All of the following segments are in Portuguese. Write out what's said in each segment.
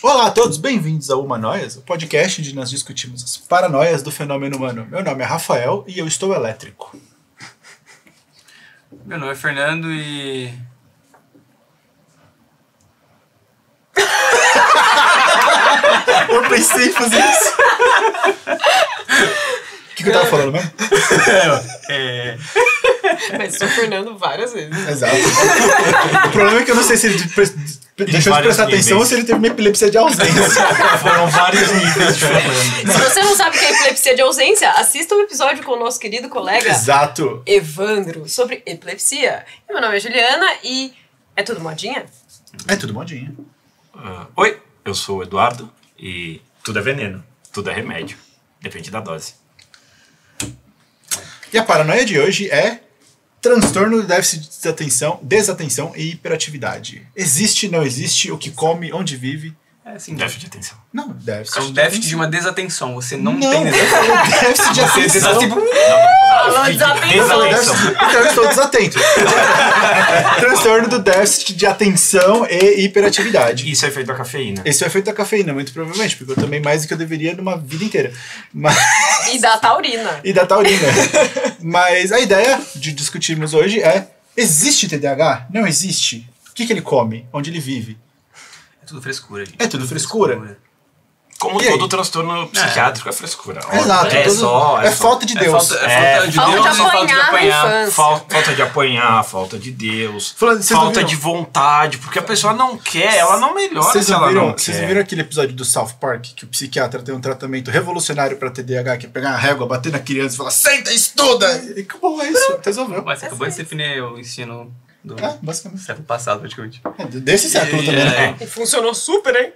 Olá a todos, bem-vindos ao Humanoias, o podcast onde nós discutimos as paranoias do fenômeno humano. Meu nome é Rafael e eu estou elétrico. Meu nome é Fernando e... Eu pensei em fazer isso. O que eu tava falando mesmo? Mas sou Fernando várias vezes. Exato. O problema é que eu não sei se ele deixou de prestar atenção ou se ele teve uma epilepsia de ausência. Foram vários níveis de Fernando. Se você não sabe o que é epilepsia de ausência, assista um episódio com o nosso querido colega Exato. Evandro sobre epilepsia. E meu nome é Juliana e é tudo modinha? É tudo modinha. Oi, eu sou o Eduardo e tudo é veneno, tudo é remédio, depende da dose. E a paranoia de hoje é transtorno de déficit de desatenção e hiperatividade. Existe, não existe, o que come, onde vive? É assim, Déficit de atenção. Não, déficit. é um déficit de uma desatenção. Você não Não, tem desatenção. é déficit de Você tá atenção. tipo... Desatenção. Então eu estou desatento. Transtorno do déficit de atenção e hiperatividade. Isso é efeito da cafeína. Esse é o efeito da cafeína, muito provavelmente, porque eu tomei mais do que eu deveria numa vida inteira. Mas... E da taurina. E da taurina. Mas a ideia de discutirmos hoje é: existe TDAH? Não existe. O que ele come? Onde ele vive? É tudo frescura, gente. É tudo frescura. Como E aí? todo transtorno psiquiátrico é frescura. Exato. É só... falta de Deus. Falta de Falta Deus de e falta de apanhar na apanhar. infância. Falta de apanhar, falta de Deus, Falando- vocês não falta viram? de vontade, porque a pessoa não quer, ela não melhora Vocês se ela não vocês quer. viram aquele episódio do South Park que o psiquiatra tem um tratamento revolucionário pra TDAH, que é pegar uma régua, bater na criança e falar: senta e estuda! E que porra é isso? Resolveu. Mas você acabou de definir o ensino do Basicamente. século passado, praticamente. É, desse século também, né? E funcionou super, hein?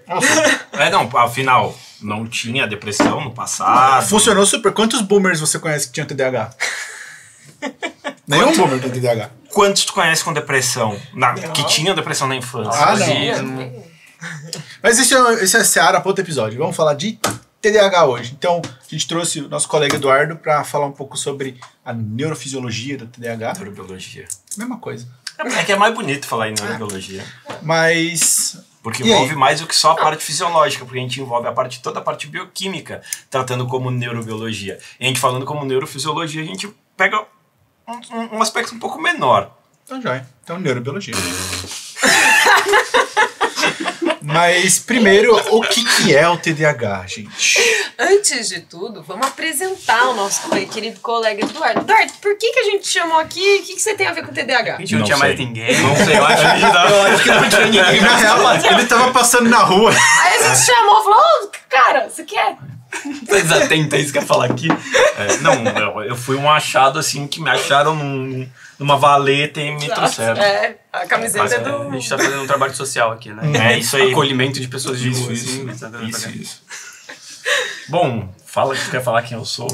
Não, afinal, não tinha depressão no passado. Funcionou super. Quantos boomers você conhece que tinham TDAH? Nenhum boomer tem TDAH. Quantos tu conhece com depressão? Que tinham depressão na infância? Ah, Hoje, não. Mas esse é seara para outro episódio. Vamos falar de TDAH hoje. Então, a gente trouxe o nosso colega Eduardo para falar um pouco sobre a neurofisiologia do TDAH. Neurobiologia. Mesma coisa. É que é mais bonito falar em neurobiologia. Mas... Porque E aí? envolve mais do que só a parte fisiológica, porque a gente envolve toda a parte bioquímica, tratando como neurobiologia. E a gente falando como neurofisiologia, a gente pega um aspecto um pouco menor. Então, joia. Então, neurobiologia. Mas, primeiro, o que é o TDAH, gente? Antes de tudo, vamos apresentar o nosso querido colega Eduardo. Eduardo, por que a gente chamou aqui? O que você tem a ver com TDAH? a gente não Não tinha sei. mais ninguém. Não sei, eu acho que não tinha ninguém. Na real, ele tava passando na rua. Aí a gente chamou e falou: "Ô, cara, você quer?" Tá desatento, é isso que eu ia falar aqui. eu fui um achado assim, que me acharam numa valeta e me trouxeram. É, a camiseta Mas é A do... gente tá fazendo um trabalho social aqui, né? É isso aí. Acolhimento de pessoas de rua, Isso. assim. Bom, fala que tu quer falar quem eu sou.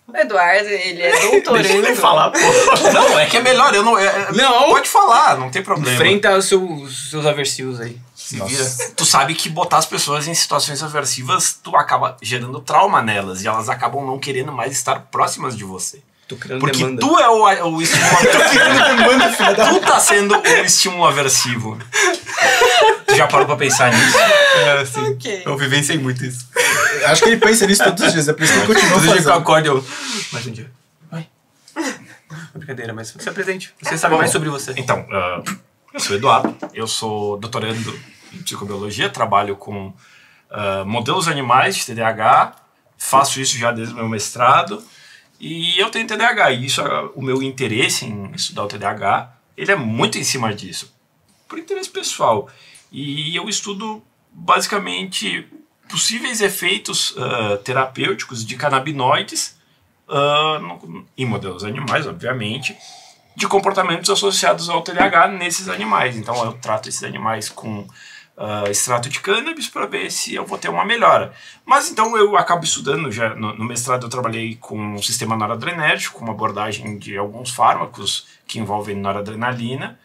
O Eduardo, ele é Deixa doutorando. eu falar, pô. Não, é que é melhor, eu não... Não. Pode falar, não tem problema. Enfrenta os seus aversivos aí. Se vira. Tu sabe que botar as pessoas em situações aversivas, tu acaba gerando trauma nelas e elas acabam não querendo mais estar próximas de você. Tô criando Porque demanda. tu é o estímulo aversivo. Tu tá sendo o estímulo aversivo. Tu já parou pra pensar nisso? É, assim, Ok. eu vivenciei muito isso. Acho que ele pensa nisso todos os dias, é por isso que ele continua Todo dia que eu fazendo. acordo, eu... Mais um dia. Vai. É brincadeira, mas você é presente. Você sabe mais sobre você. Então, eu sou o Eduardo, eu sou doutorando em psicobiologia, trabalho com modelos animais de TDAH, faço isso já desde o meu mestrado, e eu tenho TDAH, e isso, o meu interesse em estudar o TDAH, ele é muito em cima disso, por interesse pessoal. E eu estudo, basicamente, possíveis efeitos terapêuticos de canabinoides em modelos animais, obviamente, de comportamentos associados ao TDAH nesses animais. Então eu trato esses animais com extrato de cannabis para ver se eu vou ter uma melhora. Mas então eu acabo estudando, já no mestrado eu trabalhei com um sistema noradrenérgico, com uma abordagem de alguns fármacos que envolvem noradrenalina,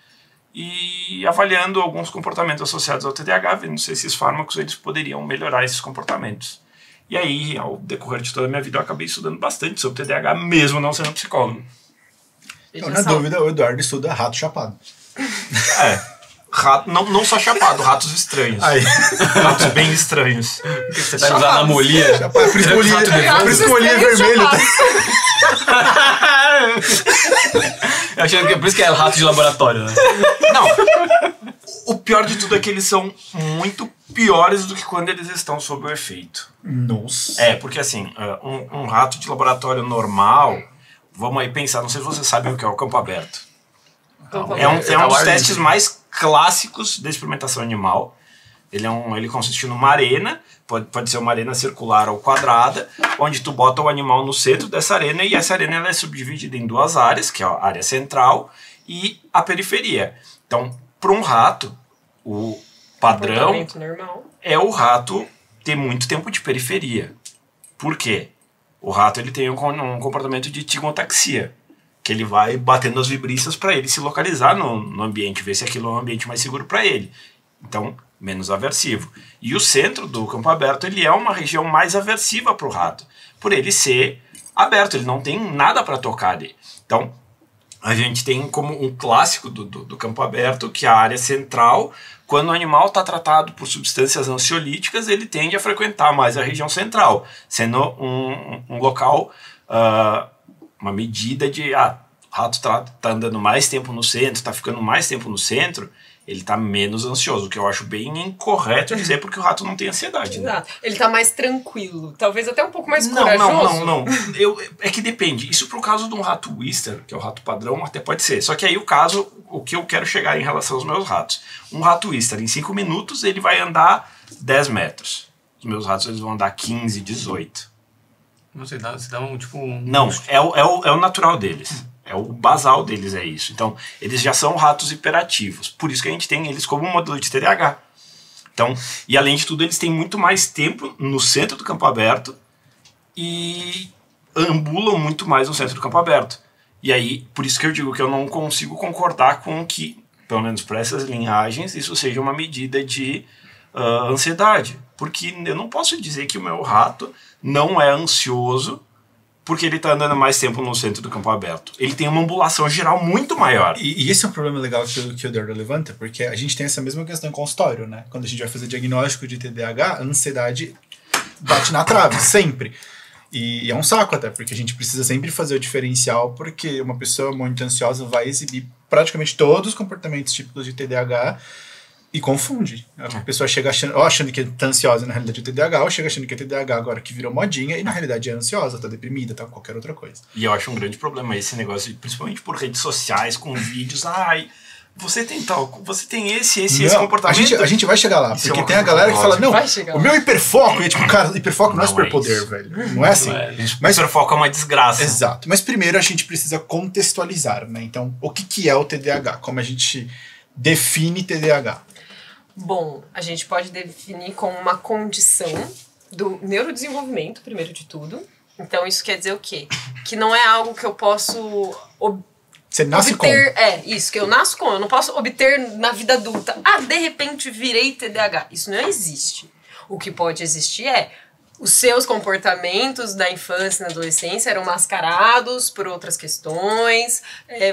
e avaliando alguns comportamentos associados ao TDAH, vendo se esses fármacos eles poderiam melhorar esses comportamentos. E aí, ao decorrer de toda a minha vida, eu acabei estudando bastante sobre TDAH, mesmo não sendo psicólogo. Então, na dúvida, o Eduardo estuda rato chapado. não só chapado, ratos estranhos. Aí. Ratos bem estranhos. Você tá usando a molia. Por isso que o olhinho é vermelho. Eu achei que por isso que é rato de laboratório, né? Não. O pior de tudo é que eles são muito piores do que quando eles estão sob o efeito. Nossa. Porque assim, um rato de laboratório normal, vamos aí pensar, não sei se vocês sabem o que é o campo aberto. É um dos testes mais clássicos da experimentação animal. Ele consiste numa arena, pode ser uma arena circular ou quadrada, onde tu bota o animal no centro dessa arena, e essa arena ela é subdividida em duas áreas, que é a área central e a periferia. Então, para um rato, o padrão é o rato ter muito tempo de periferia. Por quê? O rato ele tem um comportamento de tigontaxia, que ele vai batendo as vibrícias para ele se localizar no ambiente, ver se aquilo é um ambiente mais seguro para ele. Então, menos aversivo. E o centro do campo aberto ele é uma região mais aversiva para o rato, por ele ser aberto, ele não tem nada para tocar ali. Então, a gente tem como um clássico do campo aberto que a área central, quando o animal está tratado por substâncias ansiolíticas, ele tende a frequentar mais a região central, sendo um local, uma medida de o rato tá andando mais tempo no centro, está ficando mais tempo no centro, ele está menos ansioso, o que eu acho bem incorreto dizer, porque o rato não tem ansiedade. Né? Exato. Ele está mais tranquilo, talvez até um pouco mais corajoso. Não. É que depende. Isso pro caso de um rato Whistler, que é o rato padrão, até pode ser. Só que aí o que eu quero chegar em relação aos meus ratos. Um rato Whistler, em 5 minutos, ele vai andar 10 metros. Os meus ratos eles vão andar 15, 18. Você dá um tipo... Não, é o natural deles. É o basal deles, é isso. Então, eles já são ratos hiperativos. Por isso que a gente tem eles como um modelo de TDAH. Então, e além de tudo, eles têm muito mais tempo no centro do campo aberto e ambulam muito mais no centro do campo aberto. E aí, por isso que eu digo que eu não consigo concordar com que, pelo menos para essas linhagens, isso seja uma medida de ansiedade. Porque eu não posso dizer que o meu rato não é ansioso porque ele está andando mais tempo no centro do campo aberto. Ele tem uma ambulação geral muito maior. E esse é um problema legal que o Dardo levanta, porque a gente tem essa mesma questão em consultório, né? Quando a gente vai fazer diagnóstico de TDAH, a ansiedade bate na trave, sempre. E é um saco até, porque a gente precisa sempre fazer o diferencial, porque uma pessoa muito ansiosa vai exibir praticamente todos os comportamentos típicos de TDAH e confunde. A pessoa chega achando que tá ansiosa, na realidade é TDAH, ou chega achando que é TDAH agora que virou modinha, e na realidade é ansiosa, tá deprimida, tá qualquer outra coisa. E eu acho um grande problema esse negócio, principalmente por redes sociais, com vídeos, você tem tal, você tem esse comportamento. A gente vai chegar lá, porque tem a galera que fala, não, o meu hiperfoco, e tipo, cara, hiperfoco não é superpoder, velho. Não é assim. Mas hiperfoco é uma desgraça. Exato. Mas primeiro a gente precisa contextualizar, né? Então, o que é o TDAH? Como a gente define TDAH? Bom, a gente pode definir como uma condição do neurodesenvolvimento, primeiro de tudo. Então, isso quer dizer o quê? Que não é algo que eu posso Você nasce obter... com. Isso, que eu nasço com. Eu não posso obter na vida adulta. De repente virei TDAH. Isso não existe. O que pode existir é os seus comportamentos da infância e na adolescência eram mascarados por outras questões,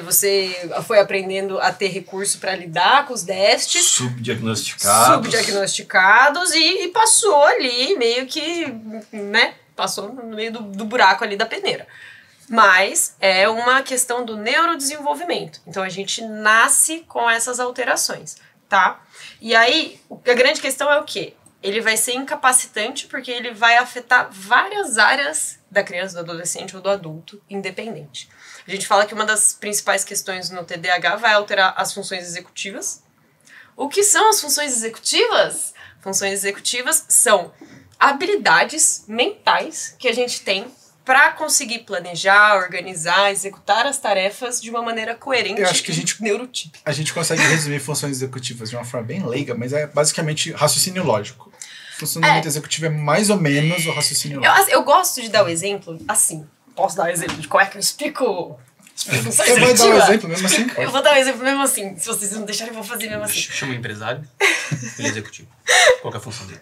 você foi aprendendo a ter recurso para lidar com os déficits. Subdiagnosticados e passou ali meio que, né, passou no meio do buraco ali da peneira. Mas é uma questão do neurodesenvolvimento. Então a gente nasce com essas alterações, tá? E aí, a grande questão é o quê? Ele vai ser incapacitante porque ele vai afetar várias áreas da criança, do adolescente ou do adulto, independente. A gente fala que uma das principais questões no TDAH vai alterar as funções executivas. O que são as funções executivas? Funções executivas são habilidades mentais que a gente tem para conseguir planejar, organizar, executar as tarefas de uma maneira coerente. Eu acho que a gente consegue resumir funções executivas de uma forma bem leiga, mas é basicamente raciocínio lógico. Funcionamento executivo é mais ou menos o raciocínio lógico. Eu gosto de dar o exemplo assim. Posso dar o exemplo de como é que eu explico? Você vai dar um exemplo mesmo assim? Eu vou dar um exemplo mesmo assim. Se vocês não deixarem, eu vou fazer mesmo assim. Chama o empresário. Ele é executivo. Qual que é a função dele?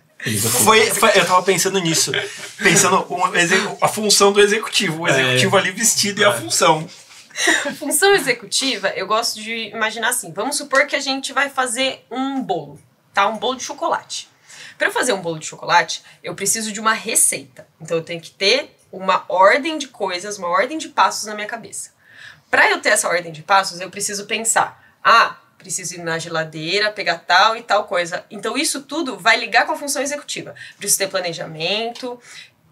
Eu tava pensando nisso. Pensando a função do executivo. O executivo ali vestido e a função. Função executiva, eu gosto de imaginar assim. Vamos supor que a gente vai fazer um bolo, tá? Um bolo de chocolate. Para eu fazer um bolo de chocolate, eu preciso de uma receita. Então eu tenho que ter uma ordem de coisas, uma ordem de passos na minha cabeça. Para eu ter essa ordem de passos, eu preciso pensar, preciso ir na geladeira, pegar tal e tal coisa. Então isso tudo vai ligar com a função executiva. Preciso ter planejamento,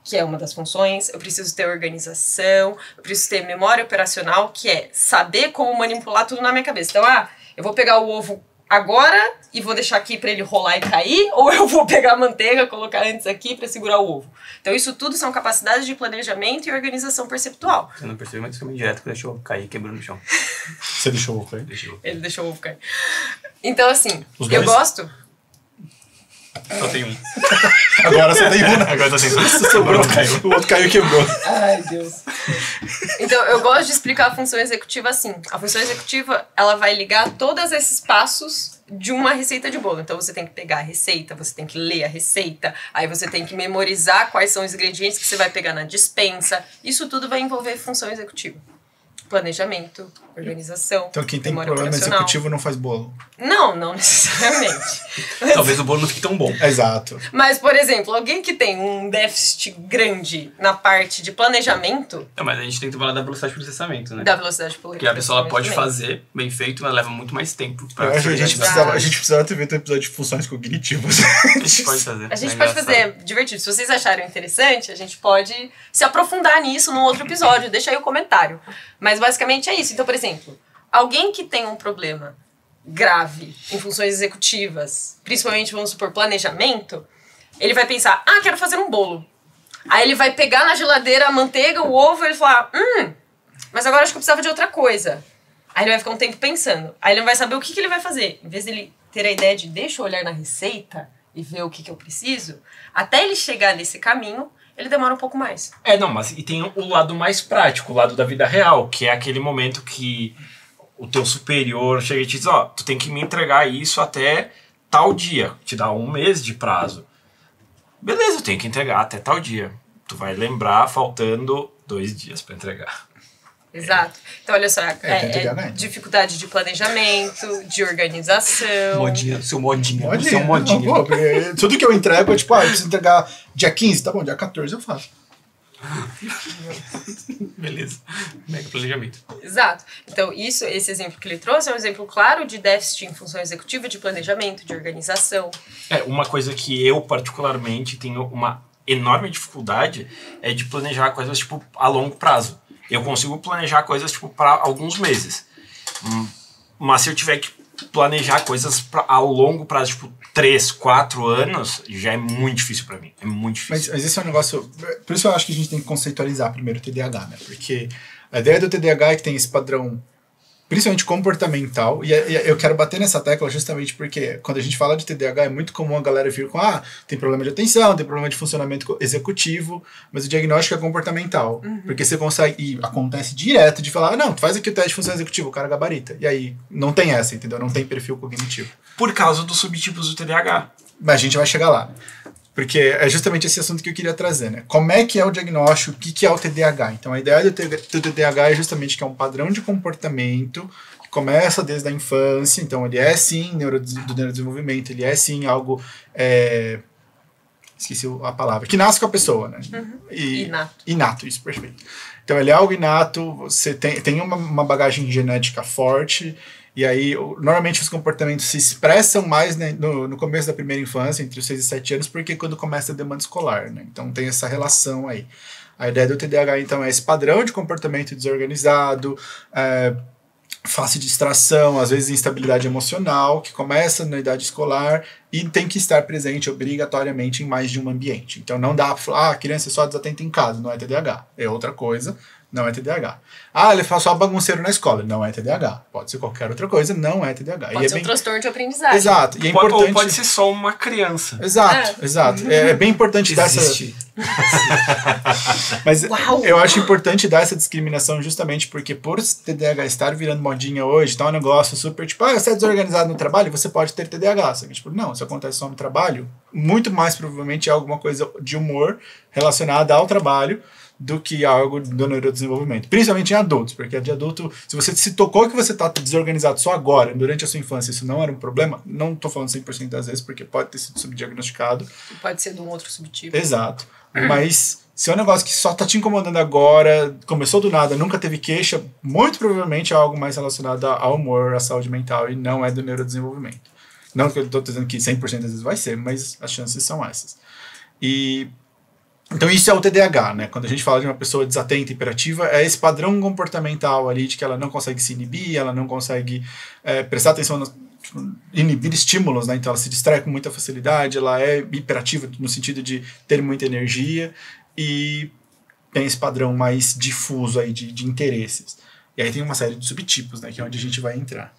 que é uma das funções, eu preciso ter organização, eu preciso ter memória operacional, que é saber como manipular tudo na minha cabeça. Então, eu vou pegar o ovo agora e vou deixar aqui para ele rolar e cair, ou eu vou pegar a manteiga, colocar antes aqui para segurar o ovo. Então isso tudo são capacidades de planejamento e organização perceptual. Você não percebeu, mas foi direto que deixou cair, quebrou no chão. Você deixou o ovo cair? Ele deixou o ovo cair. Então assim, Os eu dois? gosto... Só tem um. Agora você tem um, né? Agora tá sem Sobrou, o outro caiu e quebrou. Ai, Deus. Então, eu gosto de explicar a função executiva assim. A função executiva, ela vai ligar todos esses passos de uma receita de bolo. Então, você tem que pegar a receita, você tem que ler a receita, aí você tem que memorizar quais são os ingredientes que você vai pegar na despensa. Isso tudo vai envolver função executiva. Planejamento, organização, Então quem tem memória problema operacional. executivo não faz bolo. Não necessariamente. Talvez o bolo não fique tão bom. Exato. Mas, por exemplo, alguém que tem um déficit grande na parte de planejamento, Não, mas a gente tem que falar da velocidade de processamento, né? da velocidade de Porque a pessoa ela pode também. fazer bem feito, mas leva muito mais tempo pra Eu acho que a gente organizar. precisava ter feito um episódio de funções cognitivas. A gente pode fazer. A gente é pode engraçado. fazer divertido. Se vocês acharam interessante, a gente pode se aprofundar nisso num outro episódio. Deixa aí o comentário. Mas basicamente é isso. Então, por exemplo, alguém que tem um problema grave em funções executivas, principalmente, vamos supor, planejamento, ele vai pensar, quero fazer um bolo. Aí ele vai pegar na geladeira a manteiga, o ovo, e ele falar, mas agora acho que eu precisava de outra coisa. Aí ele vai ficar um tempo pensando. Aí ele não vai saber o que ele vai fazer. Em vez dele ter a ideia de deixa eu olhar na receita e ver o que eu preciso, até ele chegar nesse caminho, ele demora um pouco mais. Mas e tem o lado mais prático, o lado da vida real, que é aquele momento que o teu superior chega e te diz, tu tem que me entregar isso até tal dia, te dá 1 mês de prazo. Beleza, eu tenho que entregar até tal dia. Tu vai lembrar faltando 2 dias para entregar. Exato. Então, olha só, tem que ganhar. dificuldade de planejamento, de organização. Modinha, seu modinha. Pode Seu ir. modinha. Não, pô, porque tudo que eu entrego é tipo, eu preciso entregar dia 15, tá bom, dia 14 eu faço. Beleza. Mega planejamento. Exato. Então, esse exemplo que ele trouxe é um exemplo claro de déficit em função executiva, de planejamento, de organização. Uma coisa que eu particularmente tenho uma enorme dificuldade é de planejar coisas tipo a longo prazo. Eu consigo planejar coisas tipo para alguns meses. Mas se eu tiver que planejar coisas a longo prazo, tipo 3, 4 anos, já é muito difícil para mim. É muito difícil. Mas esse é um negócio... Por isso eu acho que a gente tem que conceitualizar primeiro o TDAH, né? Porque a ideia do TDAH é que tem esse padrão, principalmente comportamental, e eu quero bater nessa tecla justamente porque quando a gente fala de TDAH é muito comum a galera vir com tem problema de atenção, tem problema de funcionamento executivo, mas o diagnóstico é comportamental. Porque você consegue, e acontece direto de falar, não, tu faz aqui o teste de função executiva, o cara gabarita. E aí, não tem essa, entendeu? Não tem perfil cognitivo. Por causa dos subtipos do TDAH. Mas a gente vai chegar lá. Porque é justamente esse assunto que eu queria trazer, né? Como é que é o diagnóstico, o que é o TDAH? Então, a ideia do TDAH é justamente que é um padrão de comportamento que começa desde a infância. Então, ele é sim do neurodesenvolvimento, ele é sim algo... esqueci a palavra. Que nasce com a pessoa, né? Inato. Inato, isso, perfeito. Então, ele é algo inato, você tem uma bagagem genética forte. E aí, normalmente os comportamentos se expressam mais, né, no começo da primeira infância, entre os 6 e 7 anos, porque quando começa a demanda escolar, né? Então tem essa relação aí. A ideia do TDAH, então, é esse padrão de comportamento desorganizado, fácil distração, às vezes instabilidade emocional, que começa na idade escolar e tem que estar presente obrigatoriamente em mais de um ambiente. Então não dá para falar, a criança é só desatenta em casa, não é TDAH. É outra coisa. Não é TDAH. Ele faz só bagunceiro na escola. Não é TDAH. Pode ser qualquer outra coisa, não é TDAH. Pode ser um transtorno de aprendizagem. Exato. E é Ou importante... pode ser só uma criança. Exato. É bem importante dar essa... Mas Uau. eu acho importante dar essa discriminação justamente porque por TDAH estar virando modinha hoje, tá um negócio super tipo, você é desorganizado no trabalho, você pode ter TDAH. Sabe? Tipo, não, isso acontece só no trabalho. Muito mais provavelmente é alguma coisa de humor relacionada ao trabalho do que algo do neurodesenvolvimento. Principalmente em adultos, porque de adulto, se você se tocou que você está desorganizado só agora, durante a sua infância, isso não era um problema, não estou falando 100% das vezes, porque pode ter sido subdiagnosticado. Pode ser de um outro subtipo. Exato. Mas se é um negócio que só tá te incomodando agora, começou do nada, nunca teve queixa, muito provavelmente é algo mais relacionado ao humor, à saúde mental, e não é do neurodesenvolvimento. Não que eu estou dizendo que 100% das vezes vai ser, mas as chances são essas. Então isso é o TDAH, né? Quando a gente fala de uma pessoa desatenta, hiperativa, é esse padrão comportamental ali de que ela não consegue se inibir, ela não consegue prestar atenção inibir estímulos, né? Então ela se distrai com muita facilidade, ela é hiperativa no sentido de ter muita energia e tem esse padrão mais difuso aí de interesses. E aí tem uma série de subtipos, né? Que é onde a gente vai entrar.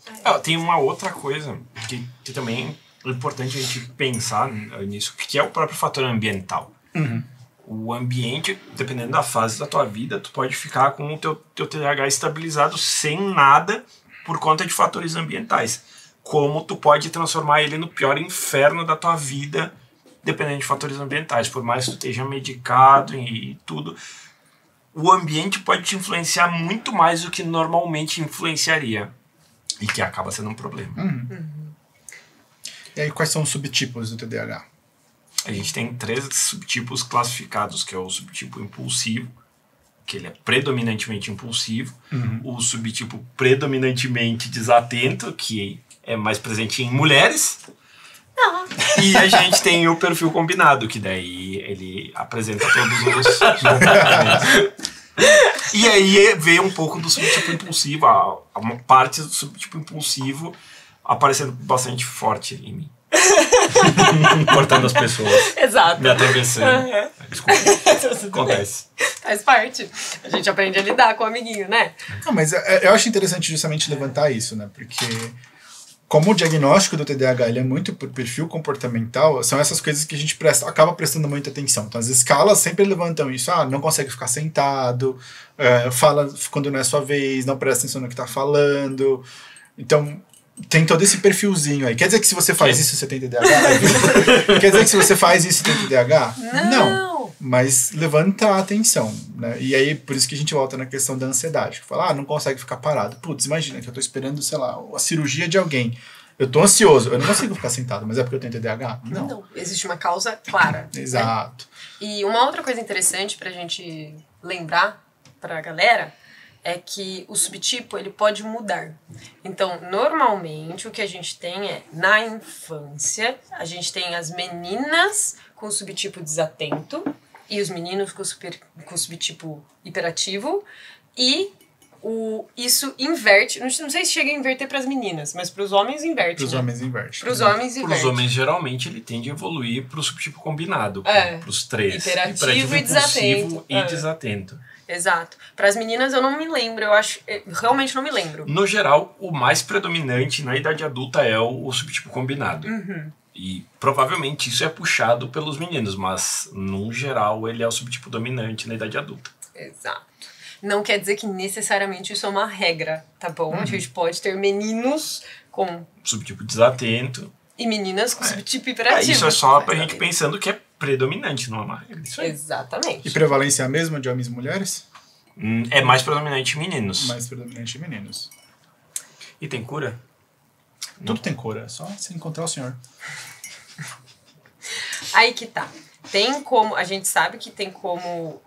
Tem uma outra coisa que também é importante a gente pensar nisso, que é o próprio fator ambiental. Uhum. O ambiente, dependendo da fase da tua vida, tu pode ficar com o teu TDAH estabilizado sem nada por conta de fatores ambientais. Como tu pode transformar ele no pior inferno da tua vida, dependendo de fatores ambientais. Por mais que tu esteja medicado e tudo, o ambiente pode te influenciar muito mais do que normalmente influenciaria. E que acaba sendo um problema. Uhum. E aí, quais são os subtipos do TDAH? A gente tem 3 subtipos classificados, que é o subtipo impulsivo, que ele é predominantemente impulsivo, o subtipo predominantemente desatento, que é mais presente em mulheres, e a gente tem o perfil combinado, que daí ele apresenta todos os comportamentos. E aí veio um pouco do subtipo impulsivo, uma parte do subtipo impulsivo aparecendo bastante forte em mim. Cortando as pessoas. Exato. Me atravessando. Desculpa. Acontece. Faz parte. A gente aprende a lidar com o amiguinho, né? Não, mas eu acho interessante justamente levantar isso, né? Porque como o diagnóstico do TDAH ele é muito por perfil comportamental, são essas coisas que a gente acaba prestando muita atenção. Então as escalas sempre levantam isso. Não consegue ficar sentado, fala quando não é sua vez, não presta atenção no que está falando. Então tem todo esse perfilzinho aí. Quer dizer que se você faz isso, você tem TDAH? Quer dizer que se você faz isso, você tem TDAH? Não. Mas levanta a atenção, né? E aí, por isso que a gente volta na questão da ansiedade. Que fala, não consegue ficar parado. Putz, imagina que eu tô esperando, sei lá, a cirurgia de alguém. Eu tô ansioso. Eu não consigo ficar sentado, mas é porque eu tenho TDAH? Não. Existe uma causa clara. Exato. Né? E uma outra coisa interessante pra gente lembrar pra galera é que o subtipo ele pode mudar. Então, normalmente, o que a gente tem é, na infância, a gente tem as meninas com o subtipo desatento e os meninos com o subtipo hiperativo, e isso inverte, não sei se chega a inverter para as meninas, mas para os homens inverte. Para os homens inverte. Para os homens inverte. Para os homens, geralmente, ele tende a evoluir para o subtipo combinado, para os 3. Hiperativo e desatento. Desatento. Exato. Para as meninas eu não me lembro, realmente não me lembro. No geral, o mais predominante na idade adulta é o subtipo combinado. Uhum. E provavelmente isso é puxado pelos meninos, mas no geral ele é o subtipo dominante na idade adulta. Exato. Não quer dizer que necessariamente isso é uma regra, tá bom? A gente pode ter meninos com subtipo desatento e meninas com subtipo hiperativo. Isso é só pra gente pensando que é predominante, não é uma regra. Isso aí. Exatamente. E prevalência é a mesma de homens e mulheres? É mais predominante em meninos. Mais predominante em meninos. E tem cura? Tudo tem cura, é só você encontrar o senhor. Aí que tá. Tem como, a gente sabe que tem como,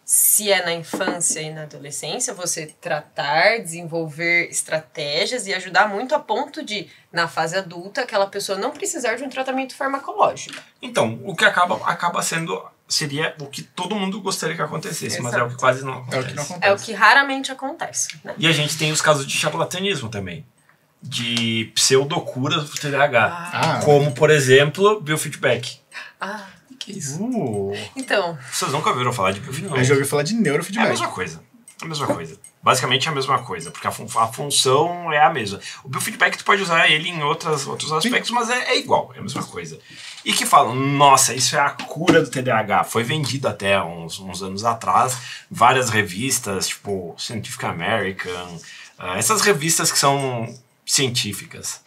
se é na infância e na adolescência, você tratar, desenvolver estratégias e ajudar muito a ponto de, na fase adulta, aquela pessoa não precisar de um tratamento farmacológico. Então, o que acaba sendo, seria o que todo mundo gostaria que acontecesse, Exato. mas é o que quase não acontece. É o que não acontece. É o que raramente acontece, né? E a gente tem os casos de charlatanismo também. De pseudocuras do TDAH. Como, por exemplo, biofeedback. O que é isso? Então. Vocês nunca ouviram falar de biofeedback? Eu já ouvi falar de neurofeedback. É a mesma coisa. A mesma coisa. Basicamente é a mesma coisa, porque a função é a mesma. O biofeedback tu pode usar ele em outros aspectos, mas é igual, é a mesma coisa. E que falam, nossa, isso é a cura do TDAH. Foi vendido até uns anos atrás, várias revistas, tipo Scientific American, essas revistas que são científicas.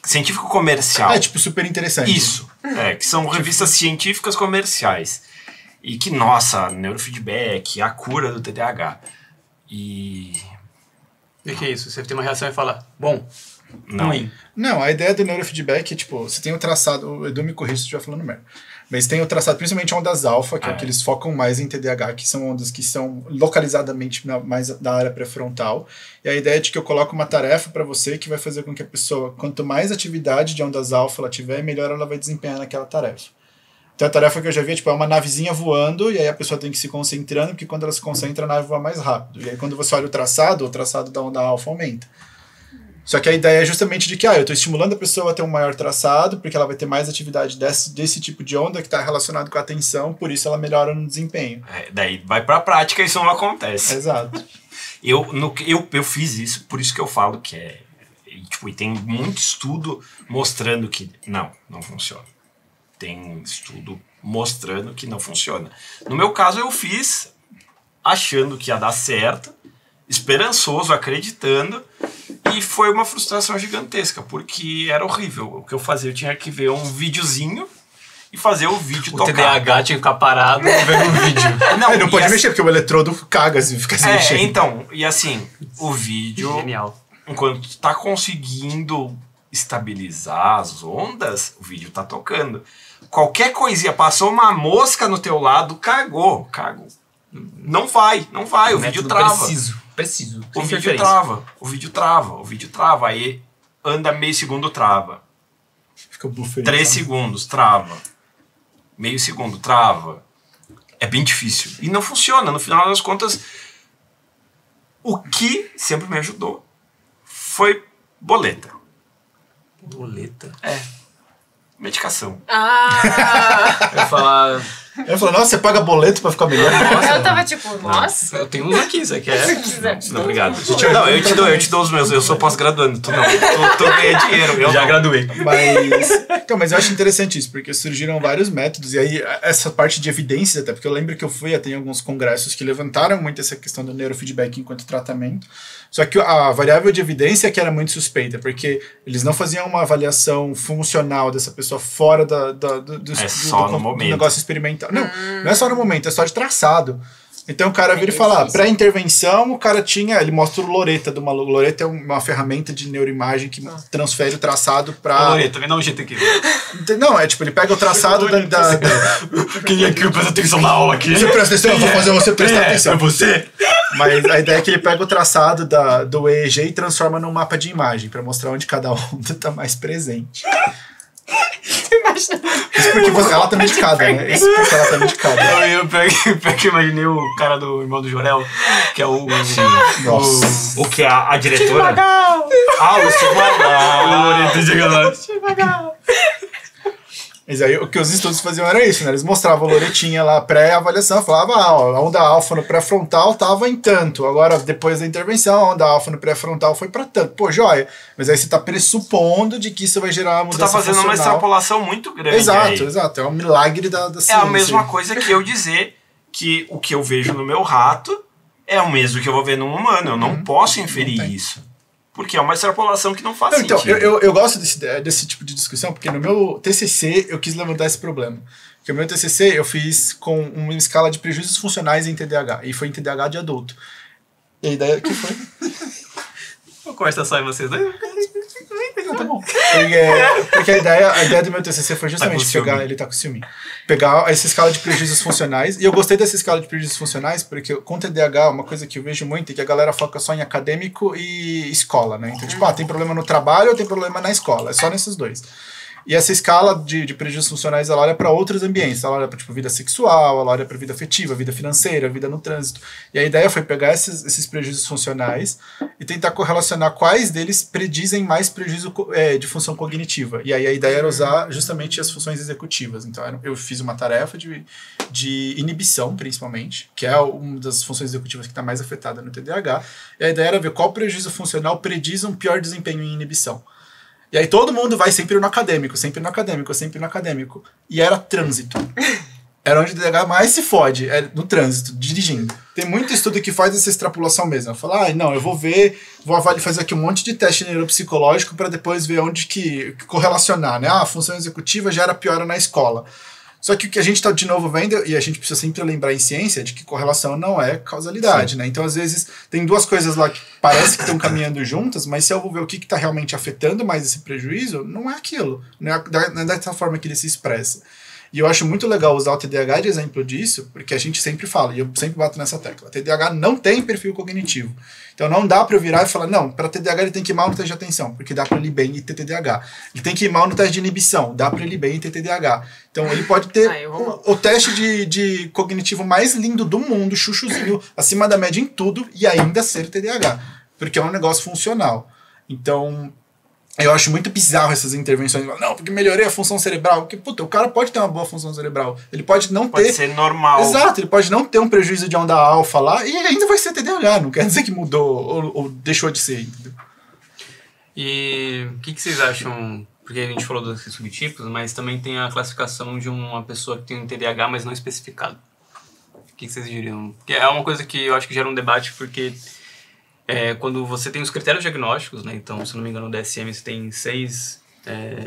Científico comercial. Tipo super interessante. Isso. Que são revistas científicas comerciais. E que, nossa, neurofeedback, a cura do TDAH. E... O que é isso? Você tem uma reação e fala, bom, Não. ruim. Não, a ideia do neurofeedback é, tipo, você tem o traçado, o Edu me corrige se estiver falando merda, mas tem o traçado, principalmente ondas alfa, que é o que eles focam mais em TDAH, que são ondas que são localizadamente mais da área pré-frontal, e a ideia é de que eu coloco uma tarefa para você que vai fazer com que a pessoa, quanto mais atividade de ondas alfa ela tiver, melhor ela vai desempenhar naquela tarefa. Então a tarefa que eu já vi tipo, é uma navezinha voando, e aí a pessoa tem que ir se concentrando, porque quando ela se concentra, a nave voa mais rápido. E aí quando você olha o traçado da onda alfa aumenta. Só que a ideia é justamente de que eu estou estimulando a pessoa a ter um maior traçado, porque ela vai ter mais atividade desse tipo de onda que está relacionado com a atenção, por isso ela melhora no desempenho. Daí vai pra prática e isso não acontece. Exato. Eu fiz isso, por isso que eu falo que é... E tem muito estudo mostrando que não funciona. Tem estudo mostrando que não funciona. No meu caso, eu fiz achando que ia dar certo, esperançoso, acreditando, e foi uma frustração gigantesca, porque era horrível. O que eu fazia, eu tinha que ver um videozinho e fazer o vídeo tocar. O TDAH tinha que ficar parado vendo um vídeo. Não pode mexer, porque o eletrodo caga se ficar se mexendo. Então, e assim, o vídeo, Genial. enquanto tu tá conseguindo estabilizar as ondas, o vídeo tá tocando. Qualquer coisinha, passou uma mosca no teu lado, cagou. Não vai, o vídeo trava. Preciso. O vídeo trava, aí anda meio segundo, trava. Fica bufando. 3 segundos, trava. Meio segundo, trava. É bem difícil. E não funciona, no final das contas, o que sempre me ajudou foi boleta. Boleta? Medicação. Eu ia falar... Ela falou, nossa, você paga boleto pra ficar melhor? Nossa. Eu tava tipo, nossa. Eu tenho uns aqui, você quer? Não, obrigado. Não, eu te dou os meus, eu sou pós-graduando, tu não. Tu ganha dinheiro, eu Já não. graduei. Mas eu acho interessante isso, porque surgiram vários métodos, e aí essa parte de evidências até, porque eu lembro que eu fui até em alguns congressos que levantaram muito essa questão do neurofeedback enquanto tratamento, só que a variável de evidência que era muito suspeita, porque eles não faziam uma avaliação funcional dessa pessoa fora do negócio experimental. Não é só no momento, é só de traçado. Então o cara vira e fala, pré-intervenção, o cara ele mostra o Loreta do maluco. Loreta é uma ferramenta de neuroimagem que transfere o traçado pra... Loreta, me dá um jeito aqui. Não, é tipo, ele pega o traçado Quem é que presta atenção na aula aqui? Você presta atenção, eu vou fazer você prestar atenção. É você? Mas a ideia é que ele pega o traçado do EEG e transforma num mapa de imagem, pra mostrar onde cada onda tá mais presente. Isso porque ela tá medicada, né? Isso porque ela tá medicada. Eu imaginei o cara do irmão do Jorel, que é o... Nossa. O que a diretora... o Steve Magal. Mas aí o que os estudos faziam era isso, né? Eles mostravam a Loretinha lá, pré-avaliação, falavam, a onda alfa no pré-frontal tava em tanto, agora depois da intervenção, a onda alfa no pré-frontal foi pra tanto. Pô, joia. Mas aí você tá pressupondo de que isso vai gerar uma mudança Tu tá fazendo funcional. uma extrapolação muito grande. Exato. É um milagre da ciência. É a mesma coisa que eu dizer que o que eu vejo no meu rato é o mesmo que eu vou ver num humano. Eu não posso inferir isso. Porque é uma extrapolação que não faz sentido. Então, eu gosto desse tipo de discussão, porque no meu TCC eu quis levantar esse problema. Porque o meu TCC eu fiz com uma escala de prejuízos funcionais em TDAH, e foi em TDAH de adulto. E a ideia que foi... Vou conversar só em vocês dois. Tá bom. Porque a ideia do meu TCC foi justamente pegar... Ele tá com ciúme. Pegar essa escala de prejuízos funcionais. E eu gostei dessa escala de prejuízos funcionais porque com TDAH, uma coisa que eu vejo muito é que a galera foca só em acadêmico e escola, né? Então, tipo, tem problema no trabalho ou tem problema na escola. É só nesses dois. E essa escala de prejuízos funcionais, ela olha para outros ambientes. Ela olha para tipo, vida sexual, ela olha para vida afetiva, vida financeira, vida no trânsito. E a ideia foi pegar esses prejuízos funcionais e tentar correlacionar quais deles predizem mais prejuízo de função cognitiva. E aí a ideia era usar justamente as funções executivas. Então eu fiz uma tarefa de inibição, principalmente, que é uma das funções executivas que está mais afetada no TDAH. E a ideia era ver qual prejuízo funcional prediz um pior desempenho em inibição. E aí todo mundo vai sempre no acadêmico. E era trânsito. Era onde o TDAH mais se fode, no trânsito, dirigindo. Tem muito estudo que faz essa extrapolação mesmo. Fala, eu vou fazer aqui um monte de teste neuropsicológico para depois ver onde que correlacionar, né? A função executiva já era pior na escola. Só que o que a gente está de novo vendo, e a gente precisa sempre lembrar em ciência, de que correlação não é causalidade, né? Então, às vezes, tem duas coisas lá que parece que estão caminhando juntas, mas se eu vou ver o que está realmente afetando mais esse prejuízo, não é aquilo. Não é dessa forma que ele se expressa. E eu acho muito legal usar o TDAH de exemplo disso, porque a gente sempre fala, e eu sempre bato nessa tecla, TDAH não tem perfil cognitivo. Então não dá para eu virar e falar, não, para TDAH ele tem que ir mal no teste de atenção, porque dá para ele ir bem e ter TDAH. Ele tem que ir mal no teste de inibição, dá para ele ir bem e ter TDAH. Então ele pode ter o teste de cognitivo mais lindo do mundo, chuchuzinho, acima da média em tudo, e ainda ser TDAH, porque é um negócio funcional. Então... eu acho muito bizarro essas intervenções. Não, porque melhorei a função cerebral. Porque, puta, o cara pode ter uma boa função cerebral. Ele pode não ter... pode ser normal. Exato, ele pode não ter um prejuízo de onda alfa lá e ainda vai ser TDAH. Não quer dizer que mudou ou deixou de ser, entendeu? E o que vocês acham? Porque a gente falou dos subtipos, mas também tem a classificação de uma pessoa que tem um TDAH, mas não especificado. O que vocês diriam? Porque é uma coisa que eu acho que gera um debate, porque... quando você tem os critérios diagnósticos, né? Então, se não me engano, no DSM você tem 6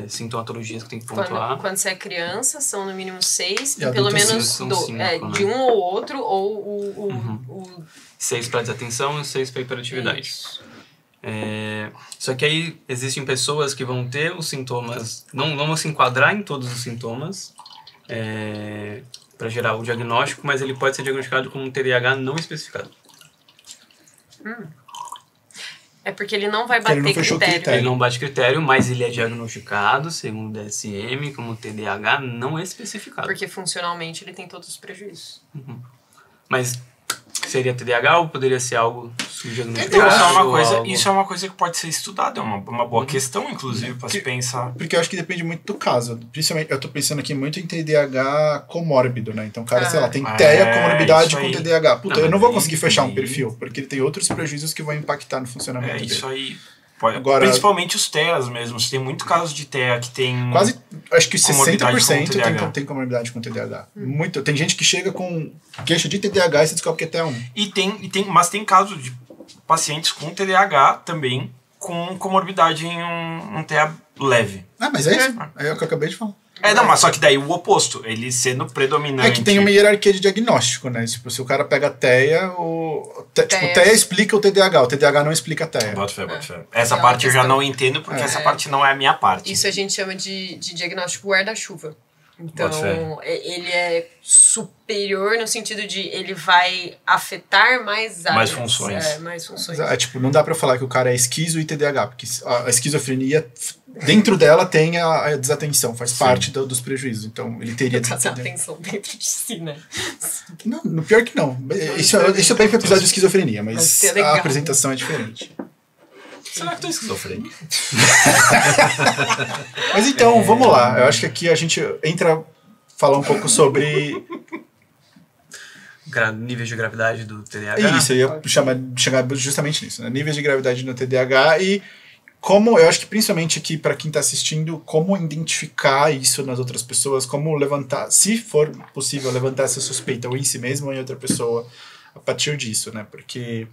sintomatologias que tem que pontuar. Quando você é criança, são no mínimo 6, E e pelo adultos, menos são 5, né? de um ou outro, ou o 6 para desatenção e 6 para hiperatividade. Isso. Só que aí existem pessoas que vão ter os sintomas, não vão se enquadrar em todos os sintomas para gerar o diagnóstico, mas ele pode ser diagnosticado como um TDAH não especificado. É porque ele não vai Porque ele bater não fechou critério. Ele não bate critério, mas ele é diagnosticado, segundo o DSM, como TDAH não especificado. Porque funcionalmente ele tem todos os prejuízos. Mas seria TDAH ou poderia ser algo subdiagnosticado? Então, Algo- isso é uma coisa que pode ser estudada, é uma boa questão, inclusive, para se pensar. Porque eu acho que depende muito do caso. Principalmente, eu tô pensando aqui muito em TDAH comórbido, né? Então, o cara, sei lá, tem TEA, comorbidade isso com aí. TDAH. Puta, Não, eu não vou mas conseguir aí- fechar um perfil, porque ele tem outros prejuízos que vão impactar no funcionamento dele. Isso aí. Pode, Agora- principalmente os TEAs mesmo. Você tem muito caso de TEA que tem. Quase, acho que Comorbidade 60% com TDAH. tem comorbidade com TDAH. Muito. Tem gente que chega com queixa de TDAH e você descobre que é TEA1. Mas tem casos de pacientes com TDAH também com comorbidade em um TEA leve. Ah, mas é isso. É o que eu acabei de falar. Não, mas só que daí o oposto, ele sendo predominante. É que tem uma hierarquia de diagnóstico, né? Tipo, se o cara pega TEA, tipo, TEA explica o TDAH não explica a TEA. Bota fé, bota fé. Essa É uma parte eu já questão. não entendo, porque essa É. parte não é a minha parte. Isso a gente chama de diagnóstico guarda-chuva. Então, Bota fé. ele é superior no sentido de ele vai afetar mais áreas. Mais funções. Mais funções. É, tipo, não dá pra falar que o cara é esquizo e TDAH, porque a esquizofrenia, dentro dela tem a desatenção, faz parte dos prejuízos. Então, ele teria Fazer atenção dentro de si, né? Não, no pior que não. Isso é bem pro episódio de esquizofrenia, Mas mas é legal. a apresentação é diferente. Será que eu tô esquizofrênico? Mas então, vamos lá. Eu acho que aqui a gente entra falar um pouco sobre Níveis de gravidade do TDAH. isso, eu ia chegar justamente nisso, né? Níveis de gravidade no TDAH e como, eu acho que principalmente aqui para quem está assistindo, como identificar isso nas outras pessoas, como levantar, se for possível, levantar essa suspeita ou em si mesmo ou em outra pessoa a partir disso, né? Porque